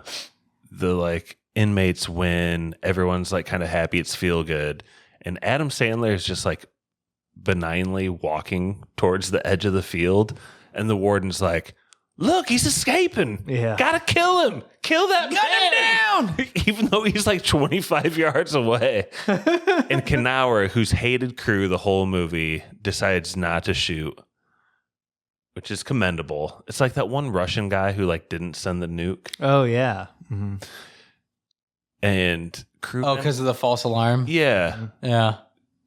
the like inmates win. Everyone's like kind of happy. It's feel good. And Adam Sandler is just like benignly walking towards the edge of the field. And the warden's like, look, he's escaping. Yeah. Gotta kill him. Kill that man. Him down. Even though he's like 25 yards away. And Knauer, who's hated Crewe the whole movie, decides not to shoot, which is commendable. It's like that one Russian guy who like didn't send the nuke. Oh yeah. Mm-hmm. And Crewe. Oh, because of the false alarm? Yeah. Yeah.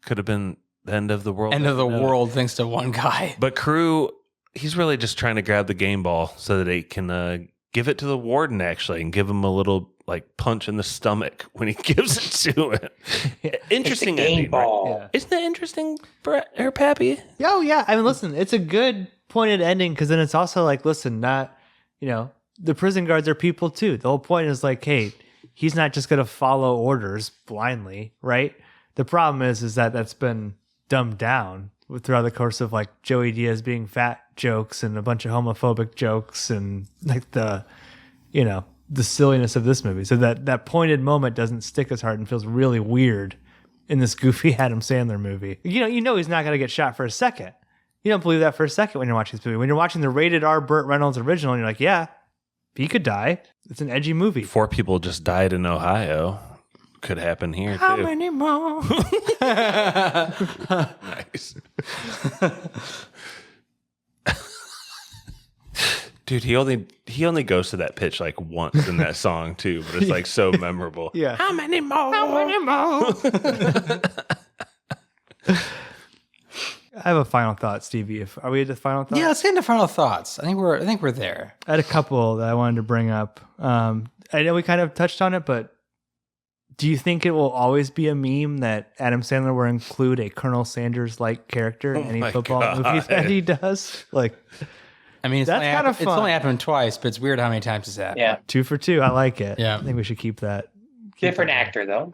Could have been the end of the world. End of the world thanks to one guy. But Crewe, he's really just trying to grab the game ball so that he can give it to the warden, actually, and give him a little like punch in the stomach when he gives it to him. Interesting It's a game ending, ball. right? Isn't that interesting, Brett or Pappy? Oh yeah. I mean, listen, it's a good pointed ending because then it's also like, listen, not the prison guards are people too. The whole point is like, hey, he's not just going to follow orders blindly, right? The problem is that that's been dumbed down throughout the course of like Joey Diaz being fat jokes and a bunch of homophobic jokes and like the silliness of this movie. So that pointed moment doesn't stick as hard and feels really weird in this goofy Adam Sandler movie. You know he's not going to get shot for a second. You don't believe that for a second when you're watching this movie. When you're watching the rated R Burt Reynolds original, and you're like, yeah, he could die. It's an edgy movie. 4 people just died in Ohio. Could happen here, How too. many more? Nice. Dude, he only goes to that pitch like once in that song too, but it's like so memorable. Yeah. How many more? How many more? I have a final thought, Stevie. Are we at the final thought? Yeah, let's get into final thoughts. I think we're there. I had a couple that I wanted to bring up. I know we kind of touched on it, but do you think it will always be a meme that Adam Sandler will include a Colonel Sanders-like character in any football movie that he does? Like, I mean, that's kind of fun. It's only happened twice, but it's weird how many times it's happened. Yeah. 2 for 2. I like it. Yeah. I think we should keep that. Different actor, though.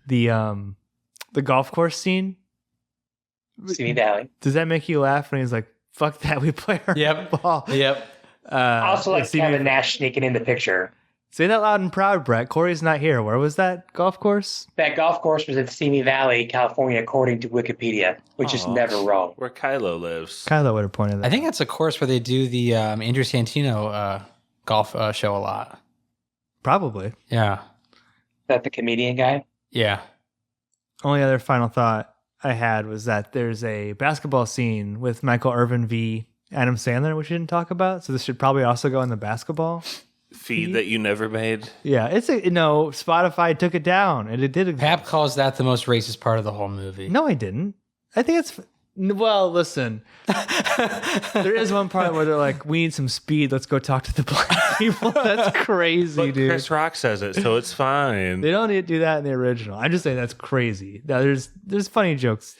The golf course scene. Simi Valley. Does that make you laugh when he's like, fuck that, we play our ball? Yep. Also like Kevin Nash sneaking in the picture. Say that loud and proud, Brett. Corey's not here. Where was that golf course? That golf course was in Simi Valley, California, according to Wikipedia, which is never wrong. Where Kylo lives. Kylo would have pointed that. I think that's a course where they do the Andrew Santino golf show a lot. Probably. Yeah. Is that the comedian guy? Yeah. Only other final thought I had was that there's a basketball scene with Michael Irvin v. Adam Sandler, which we didn't talk about. So this should probably also go in the basketball feed that you never made. Yeah, Spotify took it down, and it did. Pap calls that the most racist part of the whole movie. No, I didn't. I think it's. Well, listen. There is one part where they're like, "We need some speed. Let's go talk to the black people." That's crazy, dude. Chris Rock says it, so it's fine. They don't need to do that in the original. I'm just saying that's crazy. Now, there's funny jokes.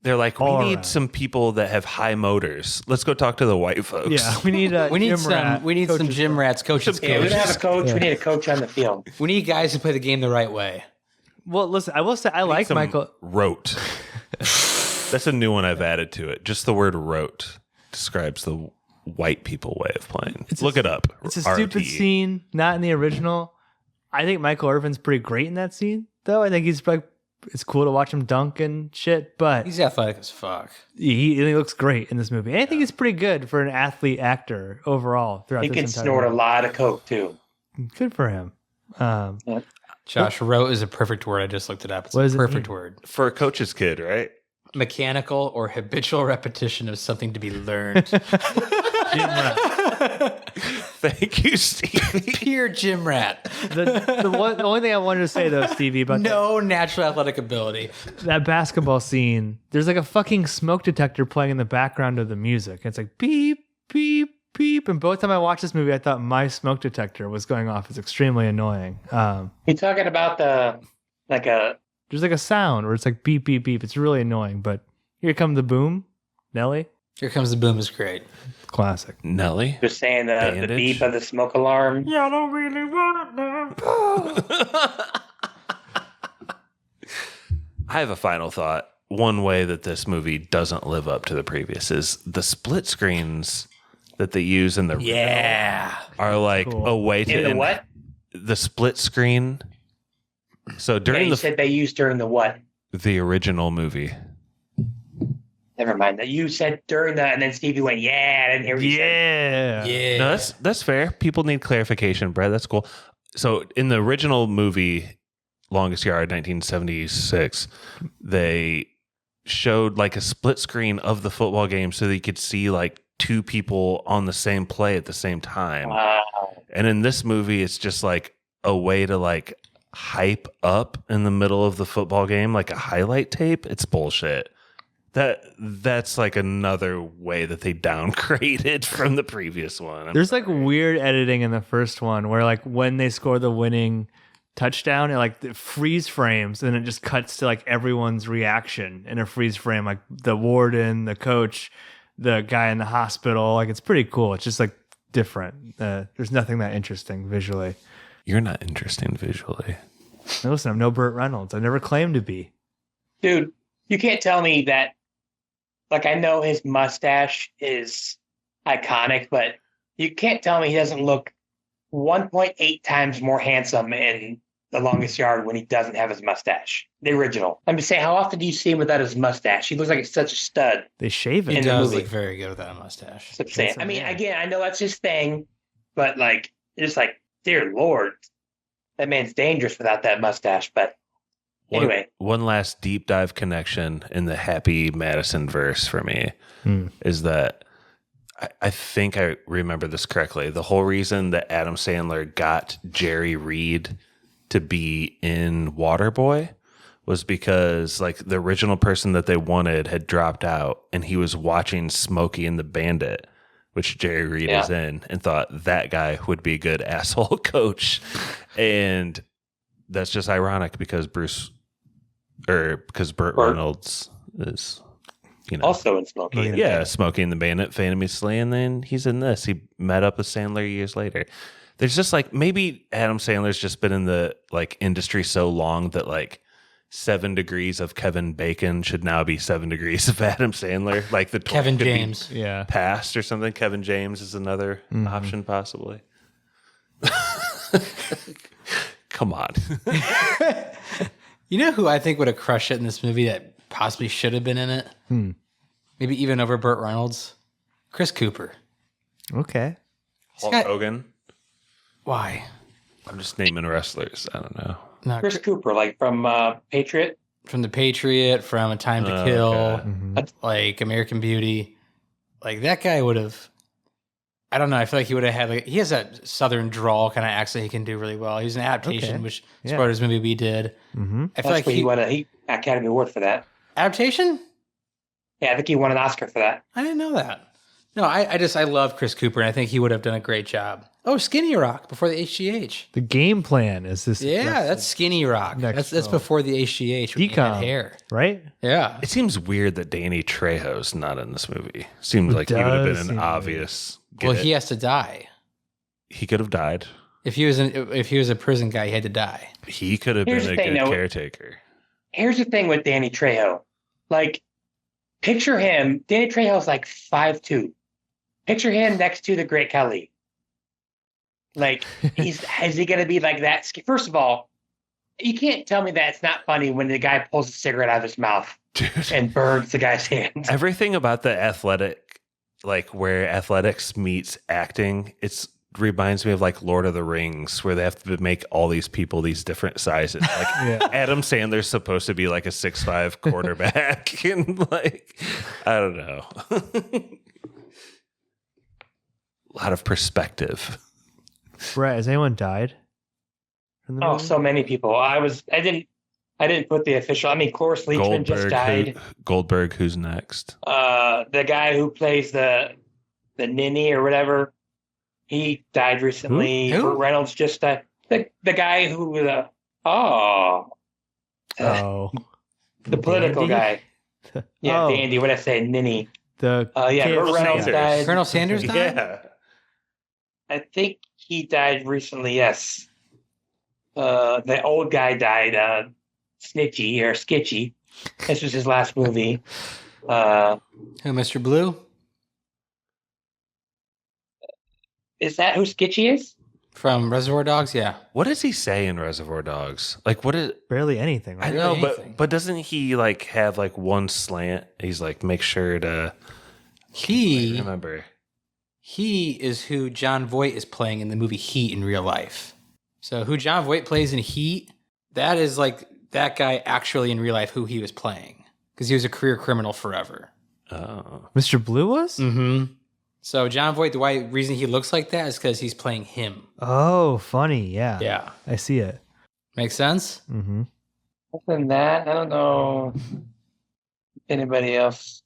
They're like, we need some people that have high motors. Let's go talk to the white folks. Yeah, we need some gym rats, coaches. Yeah, we don't have a coach. Yeah. We need a coach on the field. We need guys who play the game the right way. Well, listen, I will say I like Michael. Rote. That's a new one I've added to it. Just the word rote describes the white people way of playing. Look it up. It's a stupid scene, not in the original. I think Michael Irvin's pretty great in that scene, though. I think he's like, it's cool to watch him dunk and shit, but he's athletic as fuck. He looks great in this movie. And I think he's pretty good for an athlete actor overall throughout this entire movie. He can snort a lot of coke, too. Good for him. Josh, rote is a perfect word. I just looked it up. It's a perfect word. For a coach's kid, right? Mechanical or habitual repetition of something to be learned. Thank you, Stevie. Pure gym rat. The only thing I wanted to say, though, Stevie, about no natural athletic ability. That basketball scene, there's like a fucking smoke detector playing in the background of the music. It's like beep, beep, beep. And both time I watched this movie, I thought my smoke detector was going off. It's extremely annoying. You talking about there's like a sound where it's like beep, beep, beep. It's really annoying, but here comes the boom. Nelly? Here Comes the Boom is great. Classic. Nelly? Just saying the beep of the smoke alarm. Yeah, I don't really want it now. I have a final thought. One way that this movie doesn't live up to the previous is the split screens that they use in the are like a way to... In the what? The split screen. So during you said they used during the what? The original movie. Never mind. You said during that, and then Stevie went, "Yeah." I didn't hear what you said. Yeah. No, that's fair. People need clarification, Brad. That's cool. So in the original movie, Longest Yard, 1976, they showed like a split screen of the football game so that you could see like two people on the same play at the same time. Wow. And in this movie, it's just like a way to like hype up in the middle of the football game, like a highlight tape. It's bullshit. That's like another way that they downgraded from the previous one. There's like weird editing in the first one where like when they score the winning touchdown, it freeze frames and it just cuts to like everyone's reaction in a freeze frame, like the warden, the coach, the guy in the hospital. Like it's pretty cool. It's just like different. There's nothing that interesting visually. You're not interesting visually. Now listen, I'm no Burt Reynolds. I never claimed to be. Dude, you can't tell me that. Like, I know his mustache is iconic, but you can't tell me he doesn't look 1.8 times more handsome in The Longest Yard when he doesn't have his mustache. The original. I'm just saying, how often do you see him without his mustache? He looks like such a stud. They shave it. He does look very good without a mustache. So I'm saying, I mean, again, I know that's his thing, but like, it's like, dear Lord, that man's dangerous without that mustache. But anyway. One last deep dive connection in the Happy Madison verse for me is that I think I remember this correctly. The whole reason that Adam Sandler got Jerry Reed to be in Waterboy was because like the original person that they wanted had dropped out, and he was watching Smokey and the Bandit, which Jerry Reed is in, and thought that guy would be a good asshole coach. And that's just ironic because Burt Reynolds is, also in Smokey. Yeah, Smokey and the Bandit, famously, and then he's in this. He met up with Sandler years later. There's just like, maybe Adam Sandler's just been in the like industry so long that like 7 degrees of Kevin Bacon should now be 7 degrees of Adam Sandler. Like the Kevin James, passed or something. Kevin James is another option possibly. Come on. You know who I think would have crushed it in this movie that possibly should have been in it? Maybe even over Burt Reynolds? Chris Cooper. Okay. Hulk Hogan. Why? I'm just naming wrestlers. I don't know. No, Chris Cooper, like from Patriot? From The Patriot, from A Time to Kill, like American Beauty. Like that guy would have... I don't know. I feel like he would have had he has that southern drawl kind of accent he can do really well. He was an adaptation, which Sparta's movie we did. I feel like he won an Academy Award for that. Adaptation? Yeah, I think he won an Oscar for that. I didn't know that. No, I love Chris Cooper, and I think he would have done a great job. Oh, Skinny Rock before the HGH. The game plan is this. Yeah, that's Skinny Rock. That's before the HGH. When he had hair, right? Yeah. It seems weird that Danny Trejo's not in this movie. Seems like he would have been an obvious. Well, he has to die. He could have died. If he was a prison guy, he had to die. He could have been a good caretaker. Here's the thing with Danny Trejo. Like, picture him. Danny Trejo's like 5'2". Picture him next to the Great Khali. Like, is he going to be like that? First of all, you can't tell me that it's not funny when the guy pulls a cigarette out of his mouth and burns the guy's hands. Everything about the athletic, like where athletics meets acting, it reminds me of like Lord of the Rings, where they have to make all these people these different sizes. Like Adam Sandler's supposed to be like a 6'5" quarterback, and like I don't know, a lot of perspective. Brett, has anyone died? Oh, so many people. I didn't put the official. I mean, Cloris Leachman just died. Goldberg, who's next? The guy who plays the ninny or whatever, he died recently. Who? Burt Reynolds just died. The guy who the political guy. Yeah, Dandy. What did I say? Ninny. Burt Reynolds died. Colonel Sanders died? Yeah. I think he died recently. Yes. The old guy died. Snitchy or Skitchy. This was his last movie. Who, Mr. Blue? Is that who Skitchy is? From Reservoir Dogs? Yeah. What does he say in Reservoir Dogs? Like, what is barely anything? Right? I know, but doesn't he like have like one slant? He's like, make sure to. I remember. He is who John Voight is playing in the movie Heat in real life. So who John Voight plays in Heat, that is like that guy actually in real life who he was playing. Because he was a career criminal forever. Oh. Mr. Blue was? Mm-hmm. So John Voight, the reason he looks like that is because he's playing him. Oh, funny. Yeah. Yeah. I see it. Makes sense? Mm-hmm. Other than that, I don't know anybody else.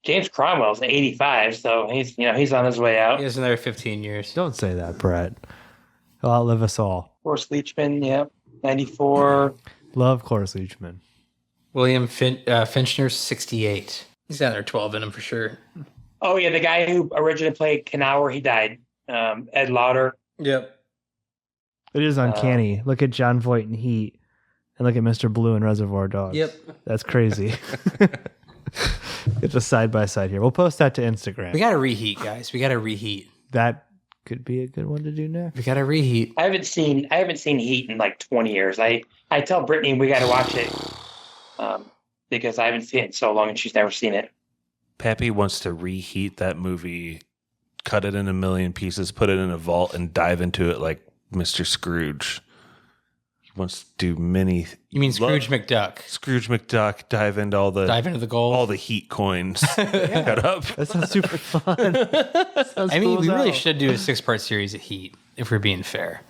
James Cromwell's 85, so he's on his way out. He has another 15 years. Don't say that, Brett. He'll outlive us all. Cloris Leachman, yep. 94. Love Cloris Leachman. William Finchner's 68. He's got another 12 in him for sure. Oh, yeah, the guy who originally played Knauer, he died. Ed Lauder. Yep. It is uncanny. Look at John Voight in Heat. and look at Mr. Blue and Reservoir Dogs. Yep. That's crazy. It's a side by side here. We'll post that to Instagram. We got to reheat, guys. We got to reheat. That could be a good one to do next. We got to reheat. I haven't seen Heat in like 20 years. I tell Brittany we got to watch it because I haven't seen it in so long and she's never seen it. Pappy wants to reheat that movie, cut it in a million pieces, put it in a vault, and dive into it like Mr. Scrooge. He wants to do many. You mean Scrooge McDuck? Scrooge McDuck, dive into the gold, all the heat coins. Cut up. That sounds super fun. I mean, we really should do a 6-part series of Heat if we're being fair.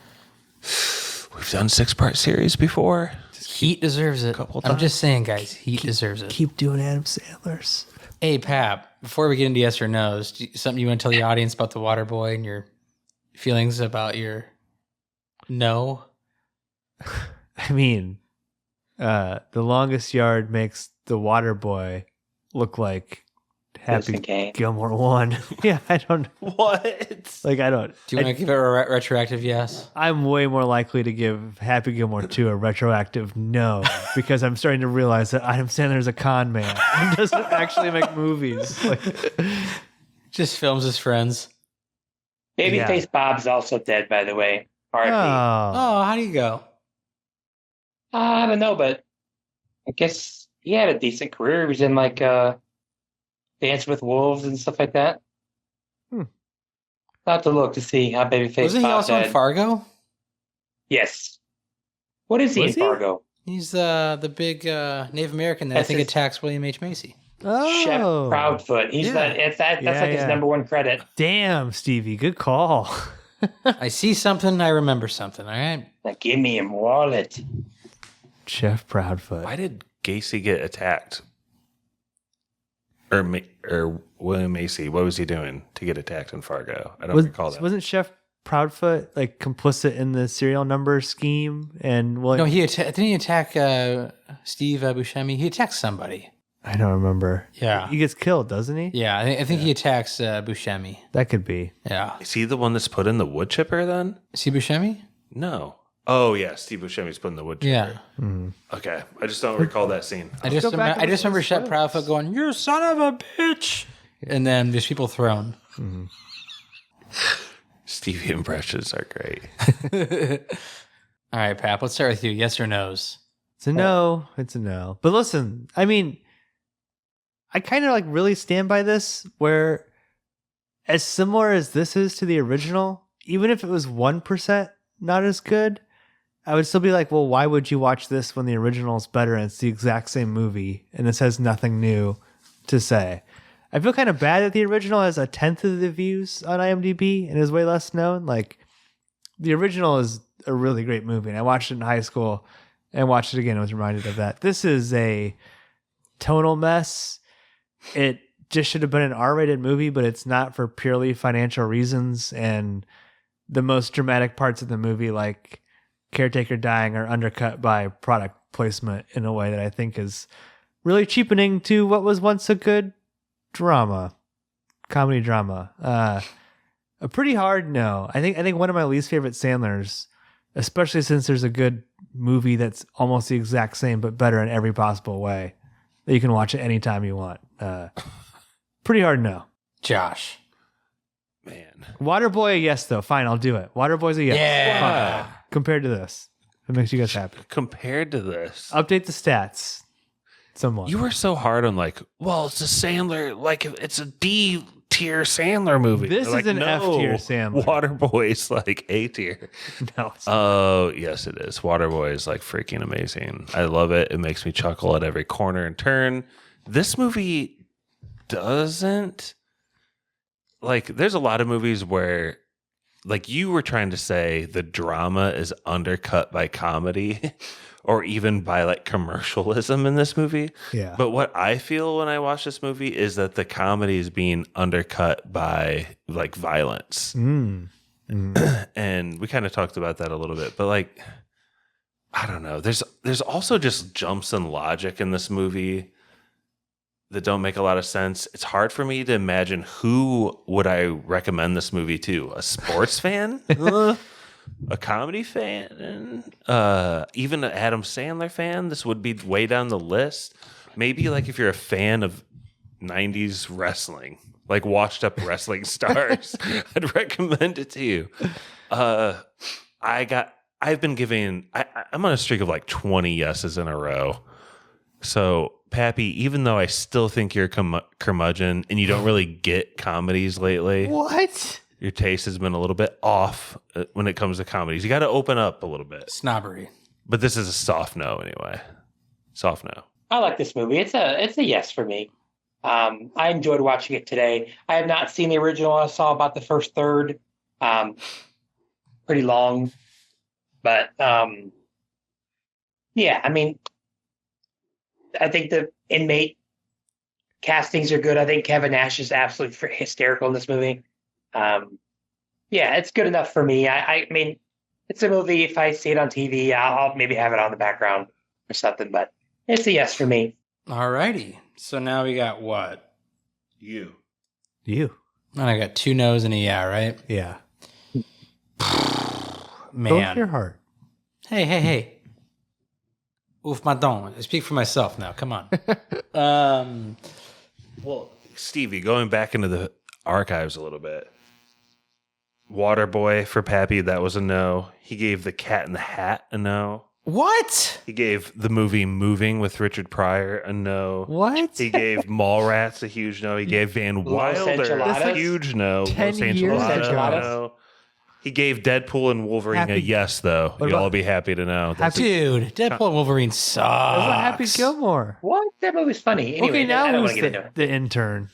We've done 6-part series before. Heat deserves it. I'm just saying, guys, Heat deserves it. Keep doing Adam Sandler's. Hey, Pap, before we get into yes or no's, something you want to tell the audience about The Waterboy and your feelings about your no? I mean, The Longest Yard makes The Waterboy look like Happy Gilmore 1. Yeah, I don't know. What? Like, I don't. Do you want to give it a retroactive yes? I'm way more likely to give Happy Gilmore 2 a retroactive no, because I'm starting to realize that Adam Sandler is a con man and doesn't actually make movies. Like, just films his friends. Babyface Bob's also dead, by the way. R.I.P. Oh, how do you go? I don't know, but I guess he had a decent career. He was in like Dance with Wolves and stuff like that. I'll have to look to see how Babyface Wasn't he Bob also died. in Fargo? Yes. What is he in Fargo? He's the big Native American that I think attacks William H. Macy. Oh. Chef Proudfoot. He's that's like his number one credit. Damn, Stevie, good call. I see something, I remember something, all right? Now give me a wallet. Chef Proudfoot. Why did Gacy get attacked? Or William Macy, what was he doing to get attacked in Fargo? I don't recall that. Wasn't Chef Proudfoot like complicit in the serial number scheme? And No, didn't he attack Steve Buscemi? He attacks somebody. I don't remember. Yeah. He gets killed, doesn't he? Yeah, I think he attacks Buscemi. That could be. Yeah. Is he the one that's put in the wood chipper then? Is he Buscemi? No. Oh, yeah, Steve Buscemi's put in the wood chipper. Yeah. Okay, I just don't recall that scene. I just remember Chef Proudfoot going, "You son of a bitch," and then there's people thrown. Stevie impressions are great. All right, Pap, let's start with you. Yes or no's? It's a no. It's a no. But listen, I mean, I kind of like really stand by this, where as similar as this is to the original, even if it was 1% not as good, I would still be like, well, why would you watch this when the original is better and it's the exact same movie and this has nothing new to say? I feel kind of bad that the original has 1/10 of the views on IMDb and is way less known. Like, the original is a really great movie, and I watched it in high school and watched it again and was reminded of that. This is a tonal mess. It just should have been an R-rated movie, but it's not for purely financial reasons, and the most dramatic parts of the movie, like caretaker dying, are undercut by product placement in a way that I think is really cheapening to what was once a good comedy drama. A pretty hard no. I think one of my least favorite Sandlers, especially since there's a good movie that's almost the exact same but better in every possible way that you can watch it anytime you want. Pretty hard no. Josh. Man. Waterboy, a yes, though. Fine, I'll do it. Waterboy's a yes. Yeah. Fine. Compared to this. It makes you guys happy. Compared to this. Update the stats. Somewhat. You were so hard on like, well, it's a Sandler, like it's a D tier Sandler movie. This is an F tier Sandler. Waterboy's like A tier. No. Oh, yes, it is. Waterboy is like freaking amazing. I love it. It makes me chuckle at every corner and turn. This movie doesn't. Like, there's a lot of movies where, like you were trying to say, the drama is undercut by comedy or even by like commercialism in this movie. Yeah. But what I feel when I watch this movie is that the comedy is being undercut by like violence. And we kind of talked about that a little bit, but like, I don't know. There's also just jumps in logic in this movie that don't make a lot of sense. It's hard for me to imagine who would I recommend this movie to. A sports fan? a comedy fan, even an Adam Sandler fan, this would be way down the list. Maybe like if you're a fan of 90s wrestling, like washed up wrestling stars, I'd recommend it to you. I've been giving, I'm on a streak of like 20 yeses in a row. So, Pappy, even though I still think you're a curmudgeon and you don't really get comedies lately. What? Your taste has been a little bit off when it comes to comedies. You got to open up a little bit. Snobbery. But this is a soft no anyway. Soft no. I like this movie. It's a yes for me. I enjoyed watching it today. I have not seen the original. I saw about the first third. Pretty long. But, yeah, I mean, I think the inmate castings are good. I think Kevin Nash is absolutely hysterical in this movie. Yeah, it's good enough for me. I mean, it's a movie. If I see it on TV, I'll maybe have it on the background or something, but it's a yes for me. All righty. So now we got what? You. You. And I got 2 no's and a yeah, right? Yeah. Man. Go with your heart. Hey. Oof, madon. I speak for myself now. Come on. Well, Stevie, going back into the archives a little bit. Waterboy for Pappy, that was a no. He gave The Cat in the Hat a no. What? He gave the movie Moving with Richard Pryor a no. What? He gave Mallrats a huge no. He gave Van Wilder a huge no. 10 years ago. No. He gave Deadpool and Wolverine a yes, though. You'll all be happy to know. Dude, Deadpool and Wolverine sucks. What about Happy Gilmore? What? That movie's funny. Anyway, Okay, now I don't who's want to get into it. the intern?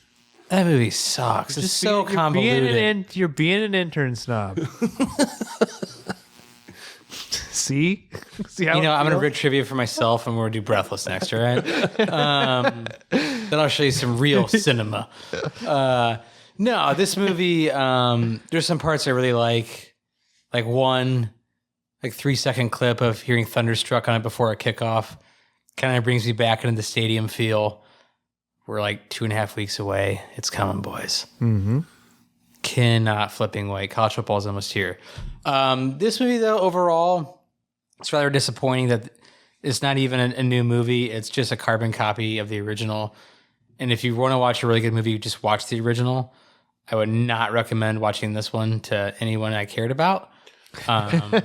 That movie sucks. It's so convoluted. You're being an intern snob. See how I'm going to read trivia for myself and we're going to do Breathless next, all right? Then I'll show you some real cinema. No, this movie, there's some parts I really like. Like one, 3-second clip of hearing Thunderstruck on it before a kickoff kind of brings me back into the stadium feel. We're like 2.5 weeks away. It's coming, boys. Mm-hmm. Cannot flipping wait. College football is almost here. This movie, though, overall, it's rather disappointing that it's not even a new movie. It's just a carbon copy of the original. And if you want to watch a really good movie, just watch the original. I would not recommend watching this one to anyone I cared about. But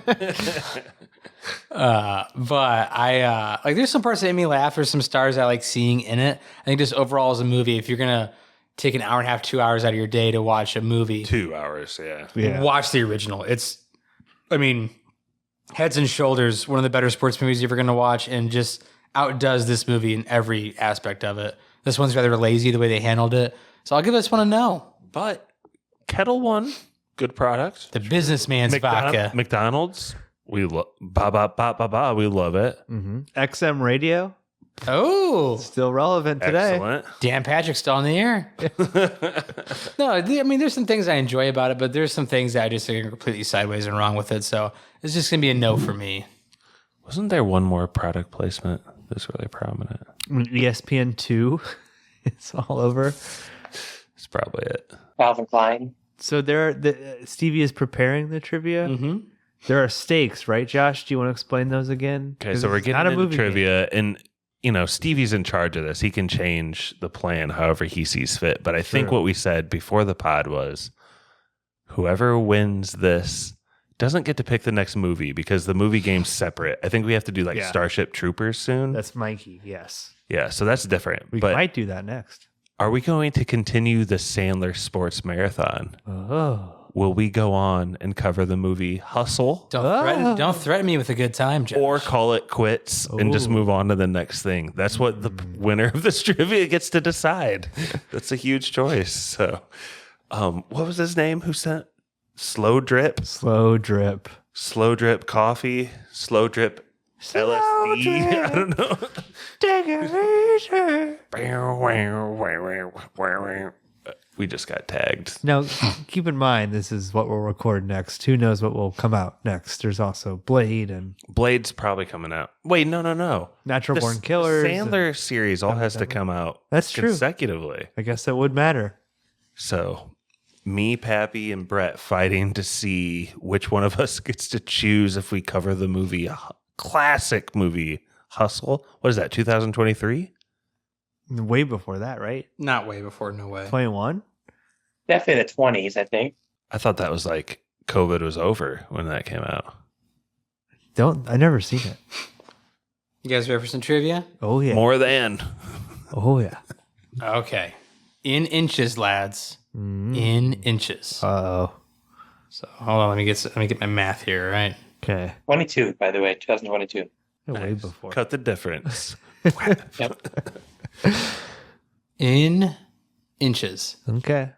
I there's some parts that made me laugh. There's some stars I like seeing in it. I think just overall as a movie, if you're gonna take an hour and a half, 2 hours out of your day to watch a movie, 2 hours, yeah. Watch the original. It's, I mean, heads and shoulders one of the better sports movies you're ever gonna watch, and just outdoes this movie in every aspect of it. This one's rather lazy the way they handled it, so I'll give this one a no. But Kettle One, good product. The businessman's vodka. McDonald's, we love we love it. Mm-hmm. XM Radio, Oh, still relevant today. Excellent. Dan Patrick's still on the air. No, I mean, there's some things I enjoy about it, but there's some things that I just think are completely sideways and wrong with it. So it's just gonna be a no for me. Wasn't there one more product placement that's really prominent? ESPN 2, it's all over. It's probably it. Calvin Klein. So Stevie is preparing the trivia. Mm-hmm. There are stakes, right, Josh? Do you want to explain those again? Okay, so we're getting into trivia, and Stevie's in charge of this. He can change the plan however he sees fit. But I think what we said before the pod was, whoever wins this doesn't get to pick the next movie because the movie game's separate. I think we have to do Starship Troopers soon. That's Mikey, yes. Yeah, so that's different. We might do that next. Are we going to continue the Sandler Sports Marathon? Oh. Will we go on and cover the movie Hustle? Don't threaten me with a good time, Josh. Or call it quits and just move on to the next thing. That's what the winner of this trivia gets to decide. That's a huge choice. So, what was his name? Who sent Slow Drip? Slow Drip. Slow Drip Coffee. Slow Drip LSD. Drip. I don't know. Take it easy. We just got tagged. Now, keep in mind, this is what we'll record next. Who knows what will come out next? There's also Blade and... Blade's probably coming out. Wait, no. Natural Born Killers. The Sandler series all has to come out That's true. consecutively. I guess that would matter. So, me, Pappy, and Brett fighting to see which one of us gets to choose if we cover the movie, classic movie, Hustle. What is that, 2023? Way before that, right? Not way before, no way. 21? Definitely the 20s, I think. I thought that was like COVID was over when that came out. I never seen it. You guys ready for some trivia? Oh, yeah. More than. Oh, yeah. Okay. In inches, lads. In inches. Uh-oh. So hold on, let me get my math here, all right? Okay. 22, by the way, 2022. Way before. Cut the difference. Yep. In inches. Okay.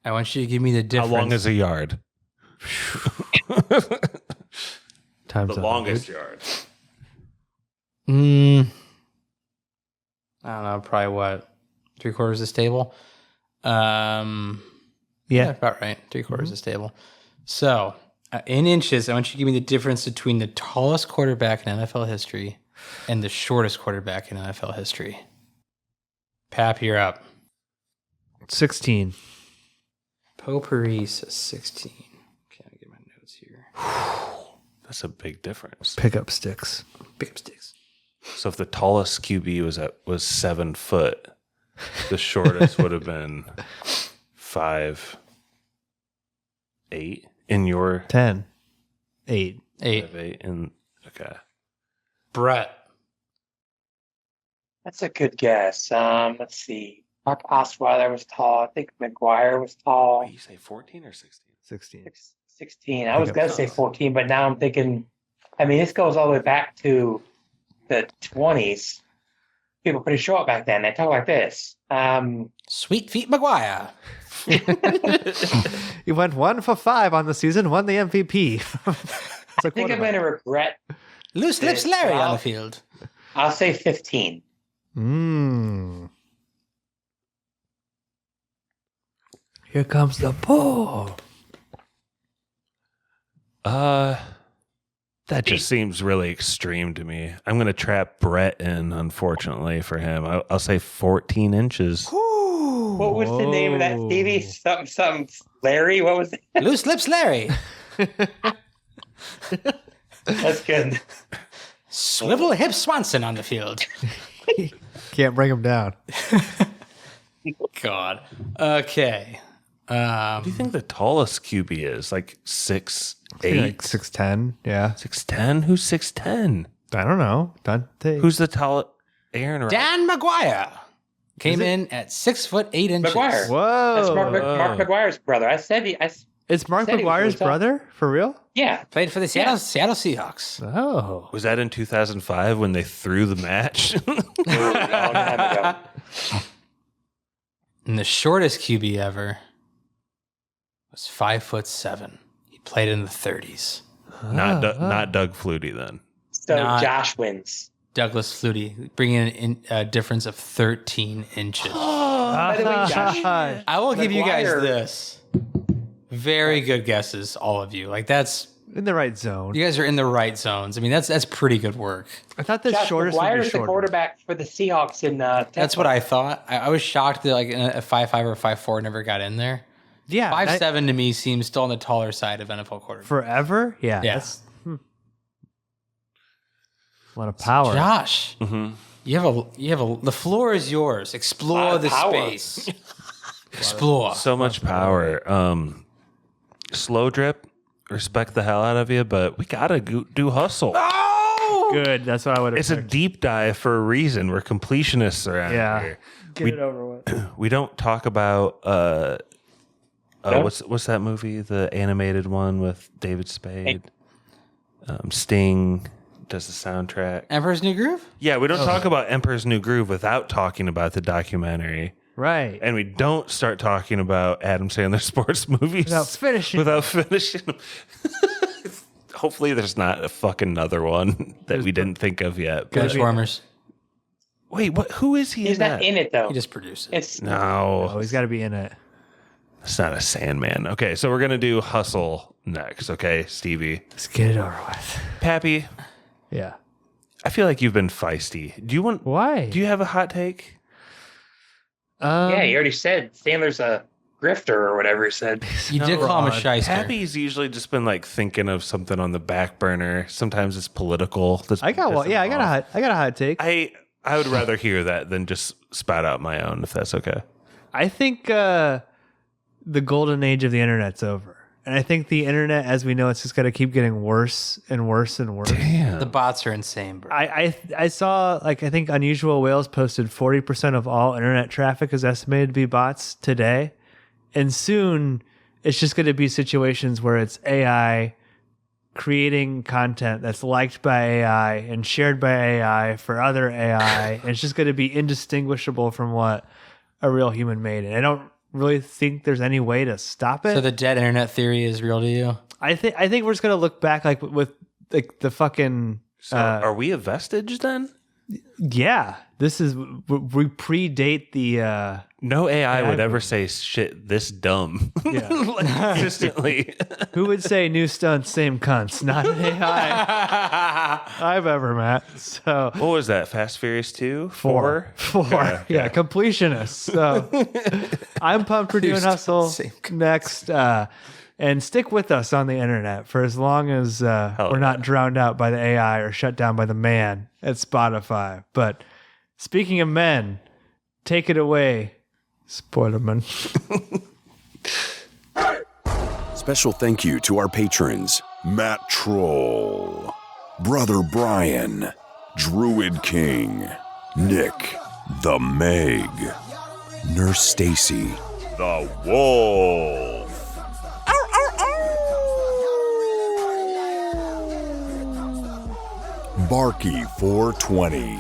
I want you to give me the difference. How long is a yard? Times The longest yard. I don't know, probably what? 3/4 is stable? Yeah, about right. 3/4 is stable. So, in inches, I want you to give me the difference between the tallest quarterback in NFL history and the shortest quarterback in NFL history. Pap, you're up. 16. Potpourri says 16. Okay, I'll get my notes here. That's a big difference. Pickup sticks. Pick up sticks. So if the tallest QB was 7 foot, the shortest would have been 5'8" in your 10. 8. 5'8" in okay. Brett. That's a good guess. Let's see. Mark Osweiler was tall. I think McGuire was tall. You say 14 or 16? 16. 16. I was going to say 14, but now I'm thinking, I mean, this goes all the way back to the 20s. People were pretty short back then. They talk like this. Sweet Feet McGuire. He went 1 for 5 on the season, won the MVP. I think I'm going to regret. Loose Lips Larry on the field. I'll say 15. Here comes the pull. That just seems really extreme to me. I'm going to trap Brett in, unfortunately, for him. I'll say 14 inches. What was the name of that, Stevie? Something Larry? What was it? Loose Lips Larry. That's good. Swivel Hip Swanson on the field. Can't bring him down. God. Okay. What do you think the tallest QB is? Like 6'8"? Like 6'10", yeah. 6'10"? Who's 6'10"? I don't know. Dante. Who's the tallest? Aaron? Dan McGuire came in at 6'8" inches. McGuire. Whoa. That's Mark McGuire's brother. I said It's Mark McGuire's brother? For real? Yeah. Played for the Seattle Seahawks. Oh. Was that in 2005 when they threw the match? And the shortest QB ever was 5'7". He played in the 30s. Not Doug Flutie then. So Josh wins. Douglas Flutie, bringing in a difference of 13 inches. By the way, Josh, I will give you guys this. Very good guesses, all of you. Like that's in the right zone. You guys are in the right zones. I mean, that's pretty good work. I thought the shortest McGuire would be is the shorter. quarterback for the Seahawks in That's what I thought. I was shocked that like a 5'5" or 5'4" never got in there. Yeah. 5'7" to me seems still on the taller side of NFL quarterbacks. Forever? Yeah. Yeah. That's, a lot of power. Josh, you have a. The floor is yours. Explore the space. Explore. So much power. Slow drip. Respect the hell out of you, but we gotta do hustle. Oh, good. That's what I would have. It's a deep dive for a reason. We're completionists around here. Get it over with. We don't talk about what's that movie? The animated one with David Spade. Sting does the soundtrack. Emperor's New Groove? Yeah, we don't talk about Emperor's New Groove without talking about the documentary. Right. And we don't start talking about Adam Sandler Sports movies Without finishing them. Hopefully there's not a fucking another one that we didn't think of yet. Transformers. Wait, what? Who is he? He's not in it though. He just produced it. It's No. He's got to be in it. It's not a Sandman. Okay, so we're going to do Hustle next. Okay, Stevie. Let's get it over with. Pappy, Yeah. I feel like you've been feisty. Why? Do you have a hot take? yeah, you already said Sandler's a grifter or whatever he said. You did call him a shyster. Happy's usually just been like thinking of something on the back burner. Sometimes it's political. I got a hot take. I would rather hear that than just spout out my own, if that's okay. I think the golden age of the internet's over. And I think the internet, as we know, it's just going to keep getting worse and worse and worse. Damn. The bots are insane, bro. I saw, I think Unusual Whales posted 40% of all internet traffic is estimated to be bots today. And soon, it's just going to be situations where it's AI creating content that's liked by AI and shared by AI for other AI. And it's just going to be indistinguishable from what a real human made. And I don't really think there's any way to stop it. So the dead internet theory is real to you? I think we're just gonna look back like with like the fucking. So are we a vestige then? Yeah, we predate the. No AI would ever say shit this dumb. Yeah. Like, consistently. Who would say new stunts, same cunts? Not an AI I've ever met. So what was that? Fast Furious 2? 4? Okay. Yeah, completionists. So I'm pumped for doing Hustle next. And stick with us on the internet for as long as we're not drowned out by the AI or shut down by the man at Spotify. But speaking of men, take it away, Spoilerman. Special thank you to our patrons, Matt Troll, Brother Brian, Druid King, Nick, The Meg, Nurse Stacy, The Wolf, Barky 420,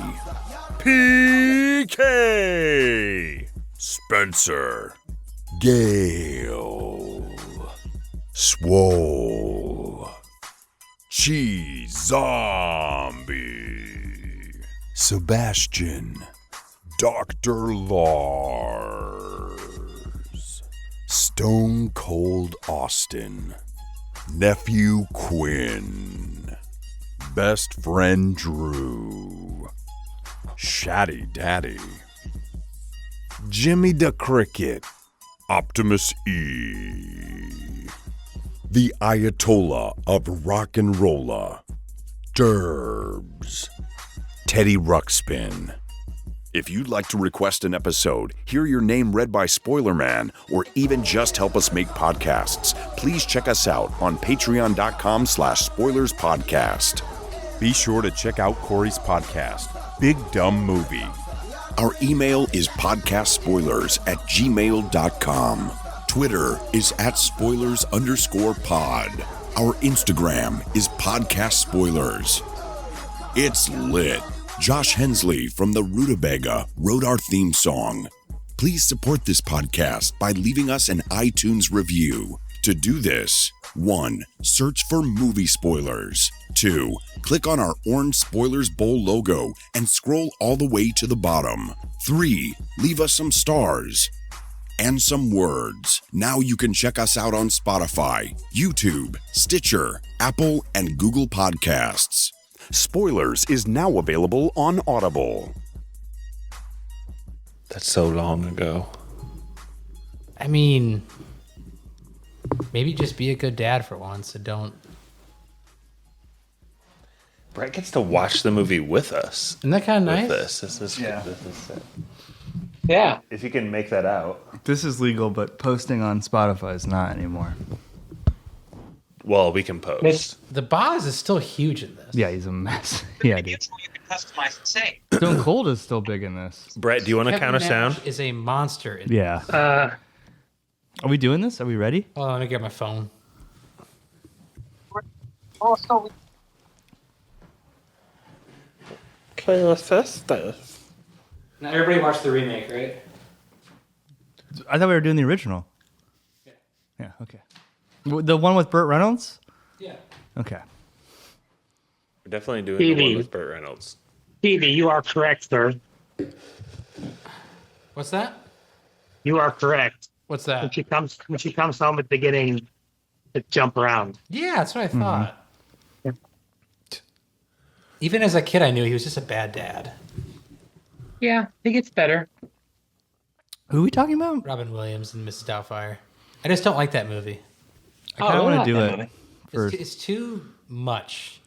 PK, Spencer, Gale, Swole, Cheese Zombie, Sebastian, Dr. Lars, Stone Cold Austin, Nephew Quinn, Best Friend Drew, Shatty Daddy, Jimmy the Cricket, Optimus E, the Ayatollah of Rock and Rolla, Derbs, Teddy Ruxpin. If you'd like to request an episode, hear your name read by Spoilerman, or even just help us make podcasts, please check us out on patreon.com/spoilerspodcast. Be sure to check out Corey's podcast, Big Dumb Movie. Our email is podcastspoilers@gmail.com. Twitter is @spoilers_pod. Our Instagram is podcast spoilers. It's lit. Josh Hensley from the Rutabaga wrote our theme song. Please support this podcast by leaving us an iTunes review. To do this, 1. Search for movie spoilers. 2. Click on our orange Spoilers Bowl logo and scroll all the way to the bottom. 3. Leave us some stars and some words. Now you can check us out on Spotify, YouTube, Stitcher, Apple, and Google Podcasts. Spoilers is now available on Audible. That's so long ago. I mean, maybe just be a good dad for once and don't. Brett gets to watch the movie with us. Isn't that kind of nice? This is Yeah. If you can make that out. This is legal, but posting on Spotify is not anymore. Well, we can post. The Boz is still huge in this. Yeah, he's a mess. Yeah, dude. You can customize the same. Stone Cold is still big in this. Brett, do you want to count us down? Is a monster. Yeah. Are we doing this? Are we ready? Oh, let me get my phone. Now everybody watched the remake, right? I thought we were doing the original. Yeah. Yeah, okay. The one with Burt Reynolds? Yeah. Okay. We're definitely doing the one with Burt Reynolds. Stevie, you are correct, sir. What's that? You are correct. What's that? When she comes home at the beginning to jump around. Yeah, that's what I thought. Even as a kid, I knew he was just a bad dad. Yeah, he gets better. Who are we talking about? Robin Williams and Mrs. Doubtfire. I just don't like that movie. I kind of want to do it. It's too much.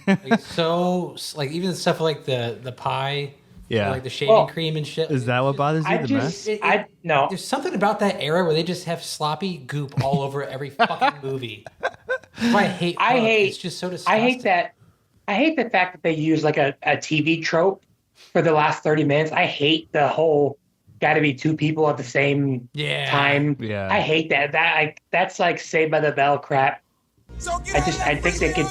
Like, so like even the stuff like the pie, Yeah. like the shaving cream and shit. Is that what bothers you the most? No. There's something about that era where they just have sloppy goop all over every fucking movie. That's why I hate. It's just so disgusting. I hate the fact that they use like a TV trope for the last 30 minutes. I hate the whole got to be two people at the same time. Yeah. I hate that. That's like Saved by the Bell crap. I think they could.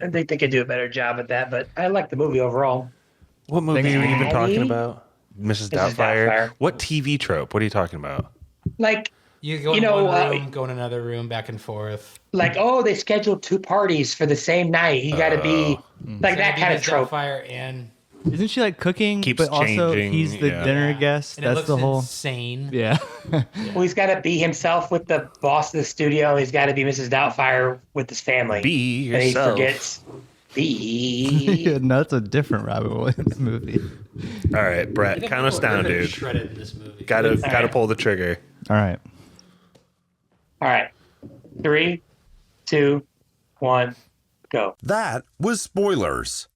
I think they could do a better job at that, but I like the movie overall. What movie are you even talking about? Mrs. Doubtfire. What TV trope? What are you talking about? Like you go in one room, go in another room, back and forth. Like, oh, they scheduled 2 parties for the same night. You got to be like that kind of trope. Doubtfire and isn't she like cooking? Keeps but also changing, he's the dinner guest. And That's the whole insane. Yeah. Well, he's got to be himself with the boss of the studio. He's got to be Mrs. Doubtfire with his family. Be yourself. And he forgets. Yeah, no, that's a different Robin Williams movie. All right, Brett, count us down, dude. Shredded in this movie. Gotta pull the trigger. All right. All right. 3, 2, 1, go. That was Spoilers.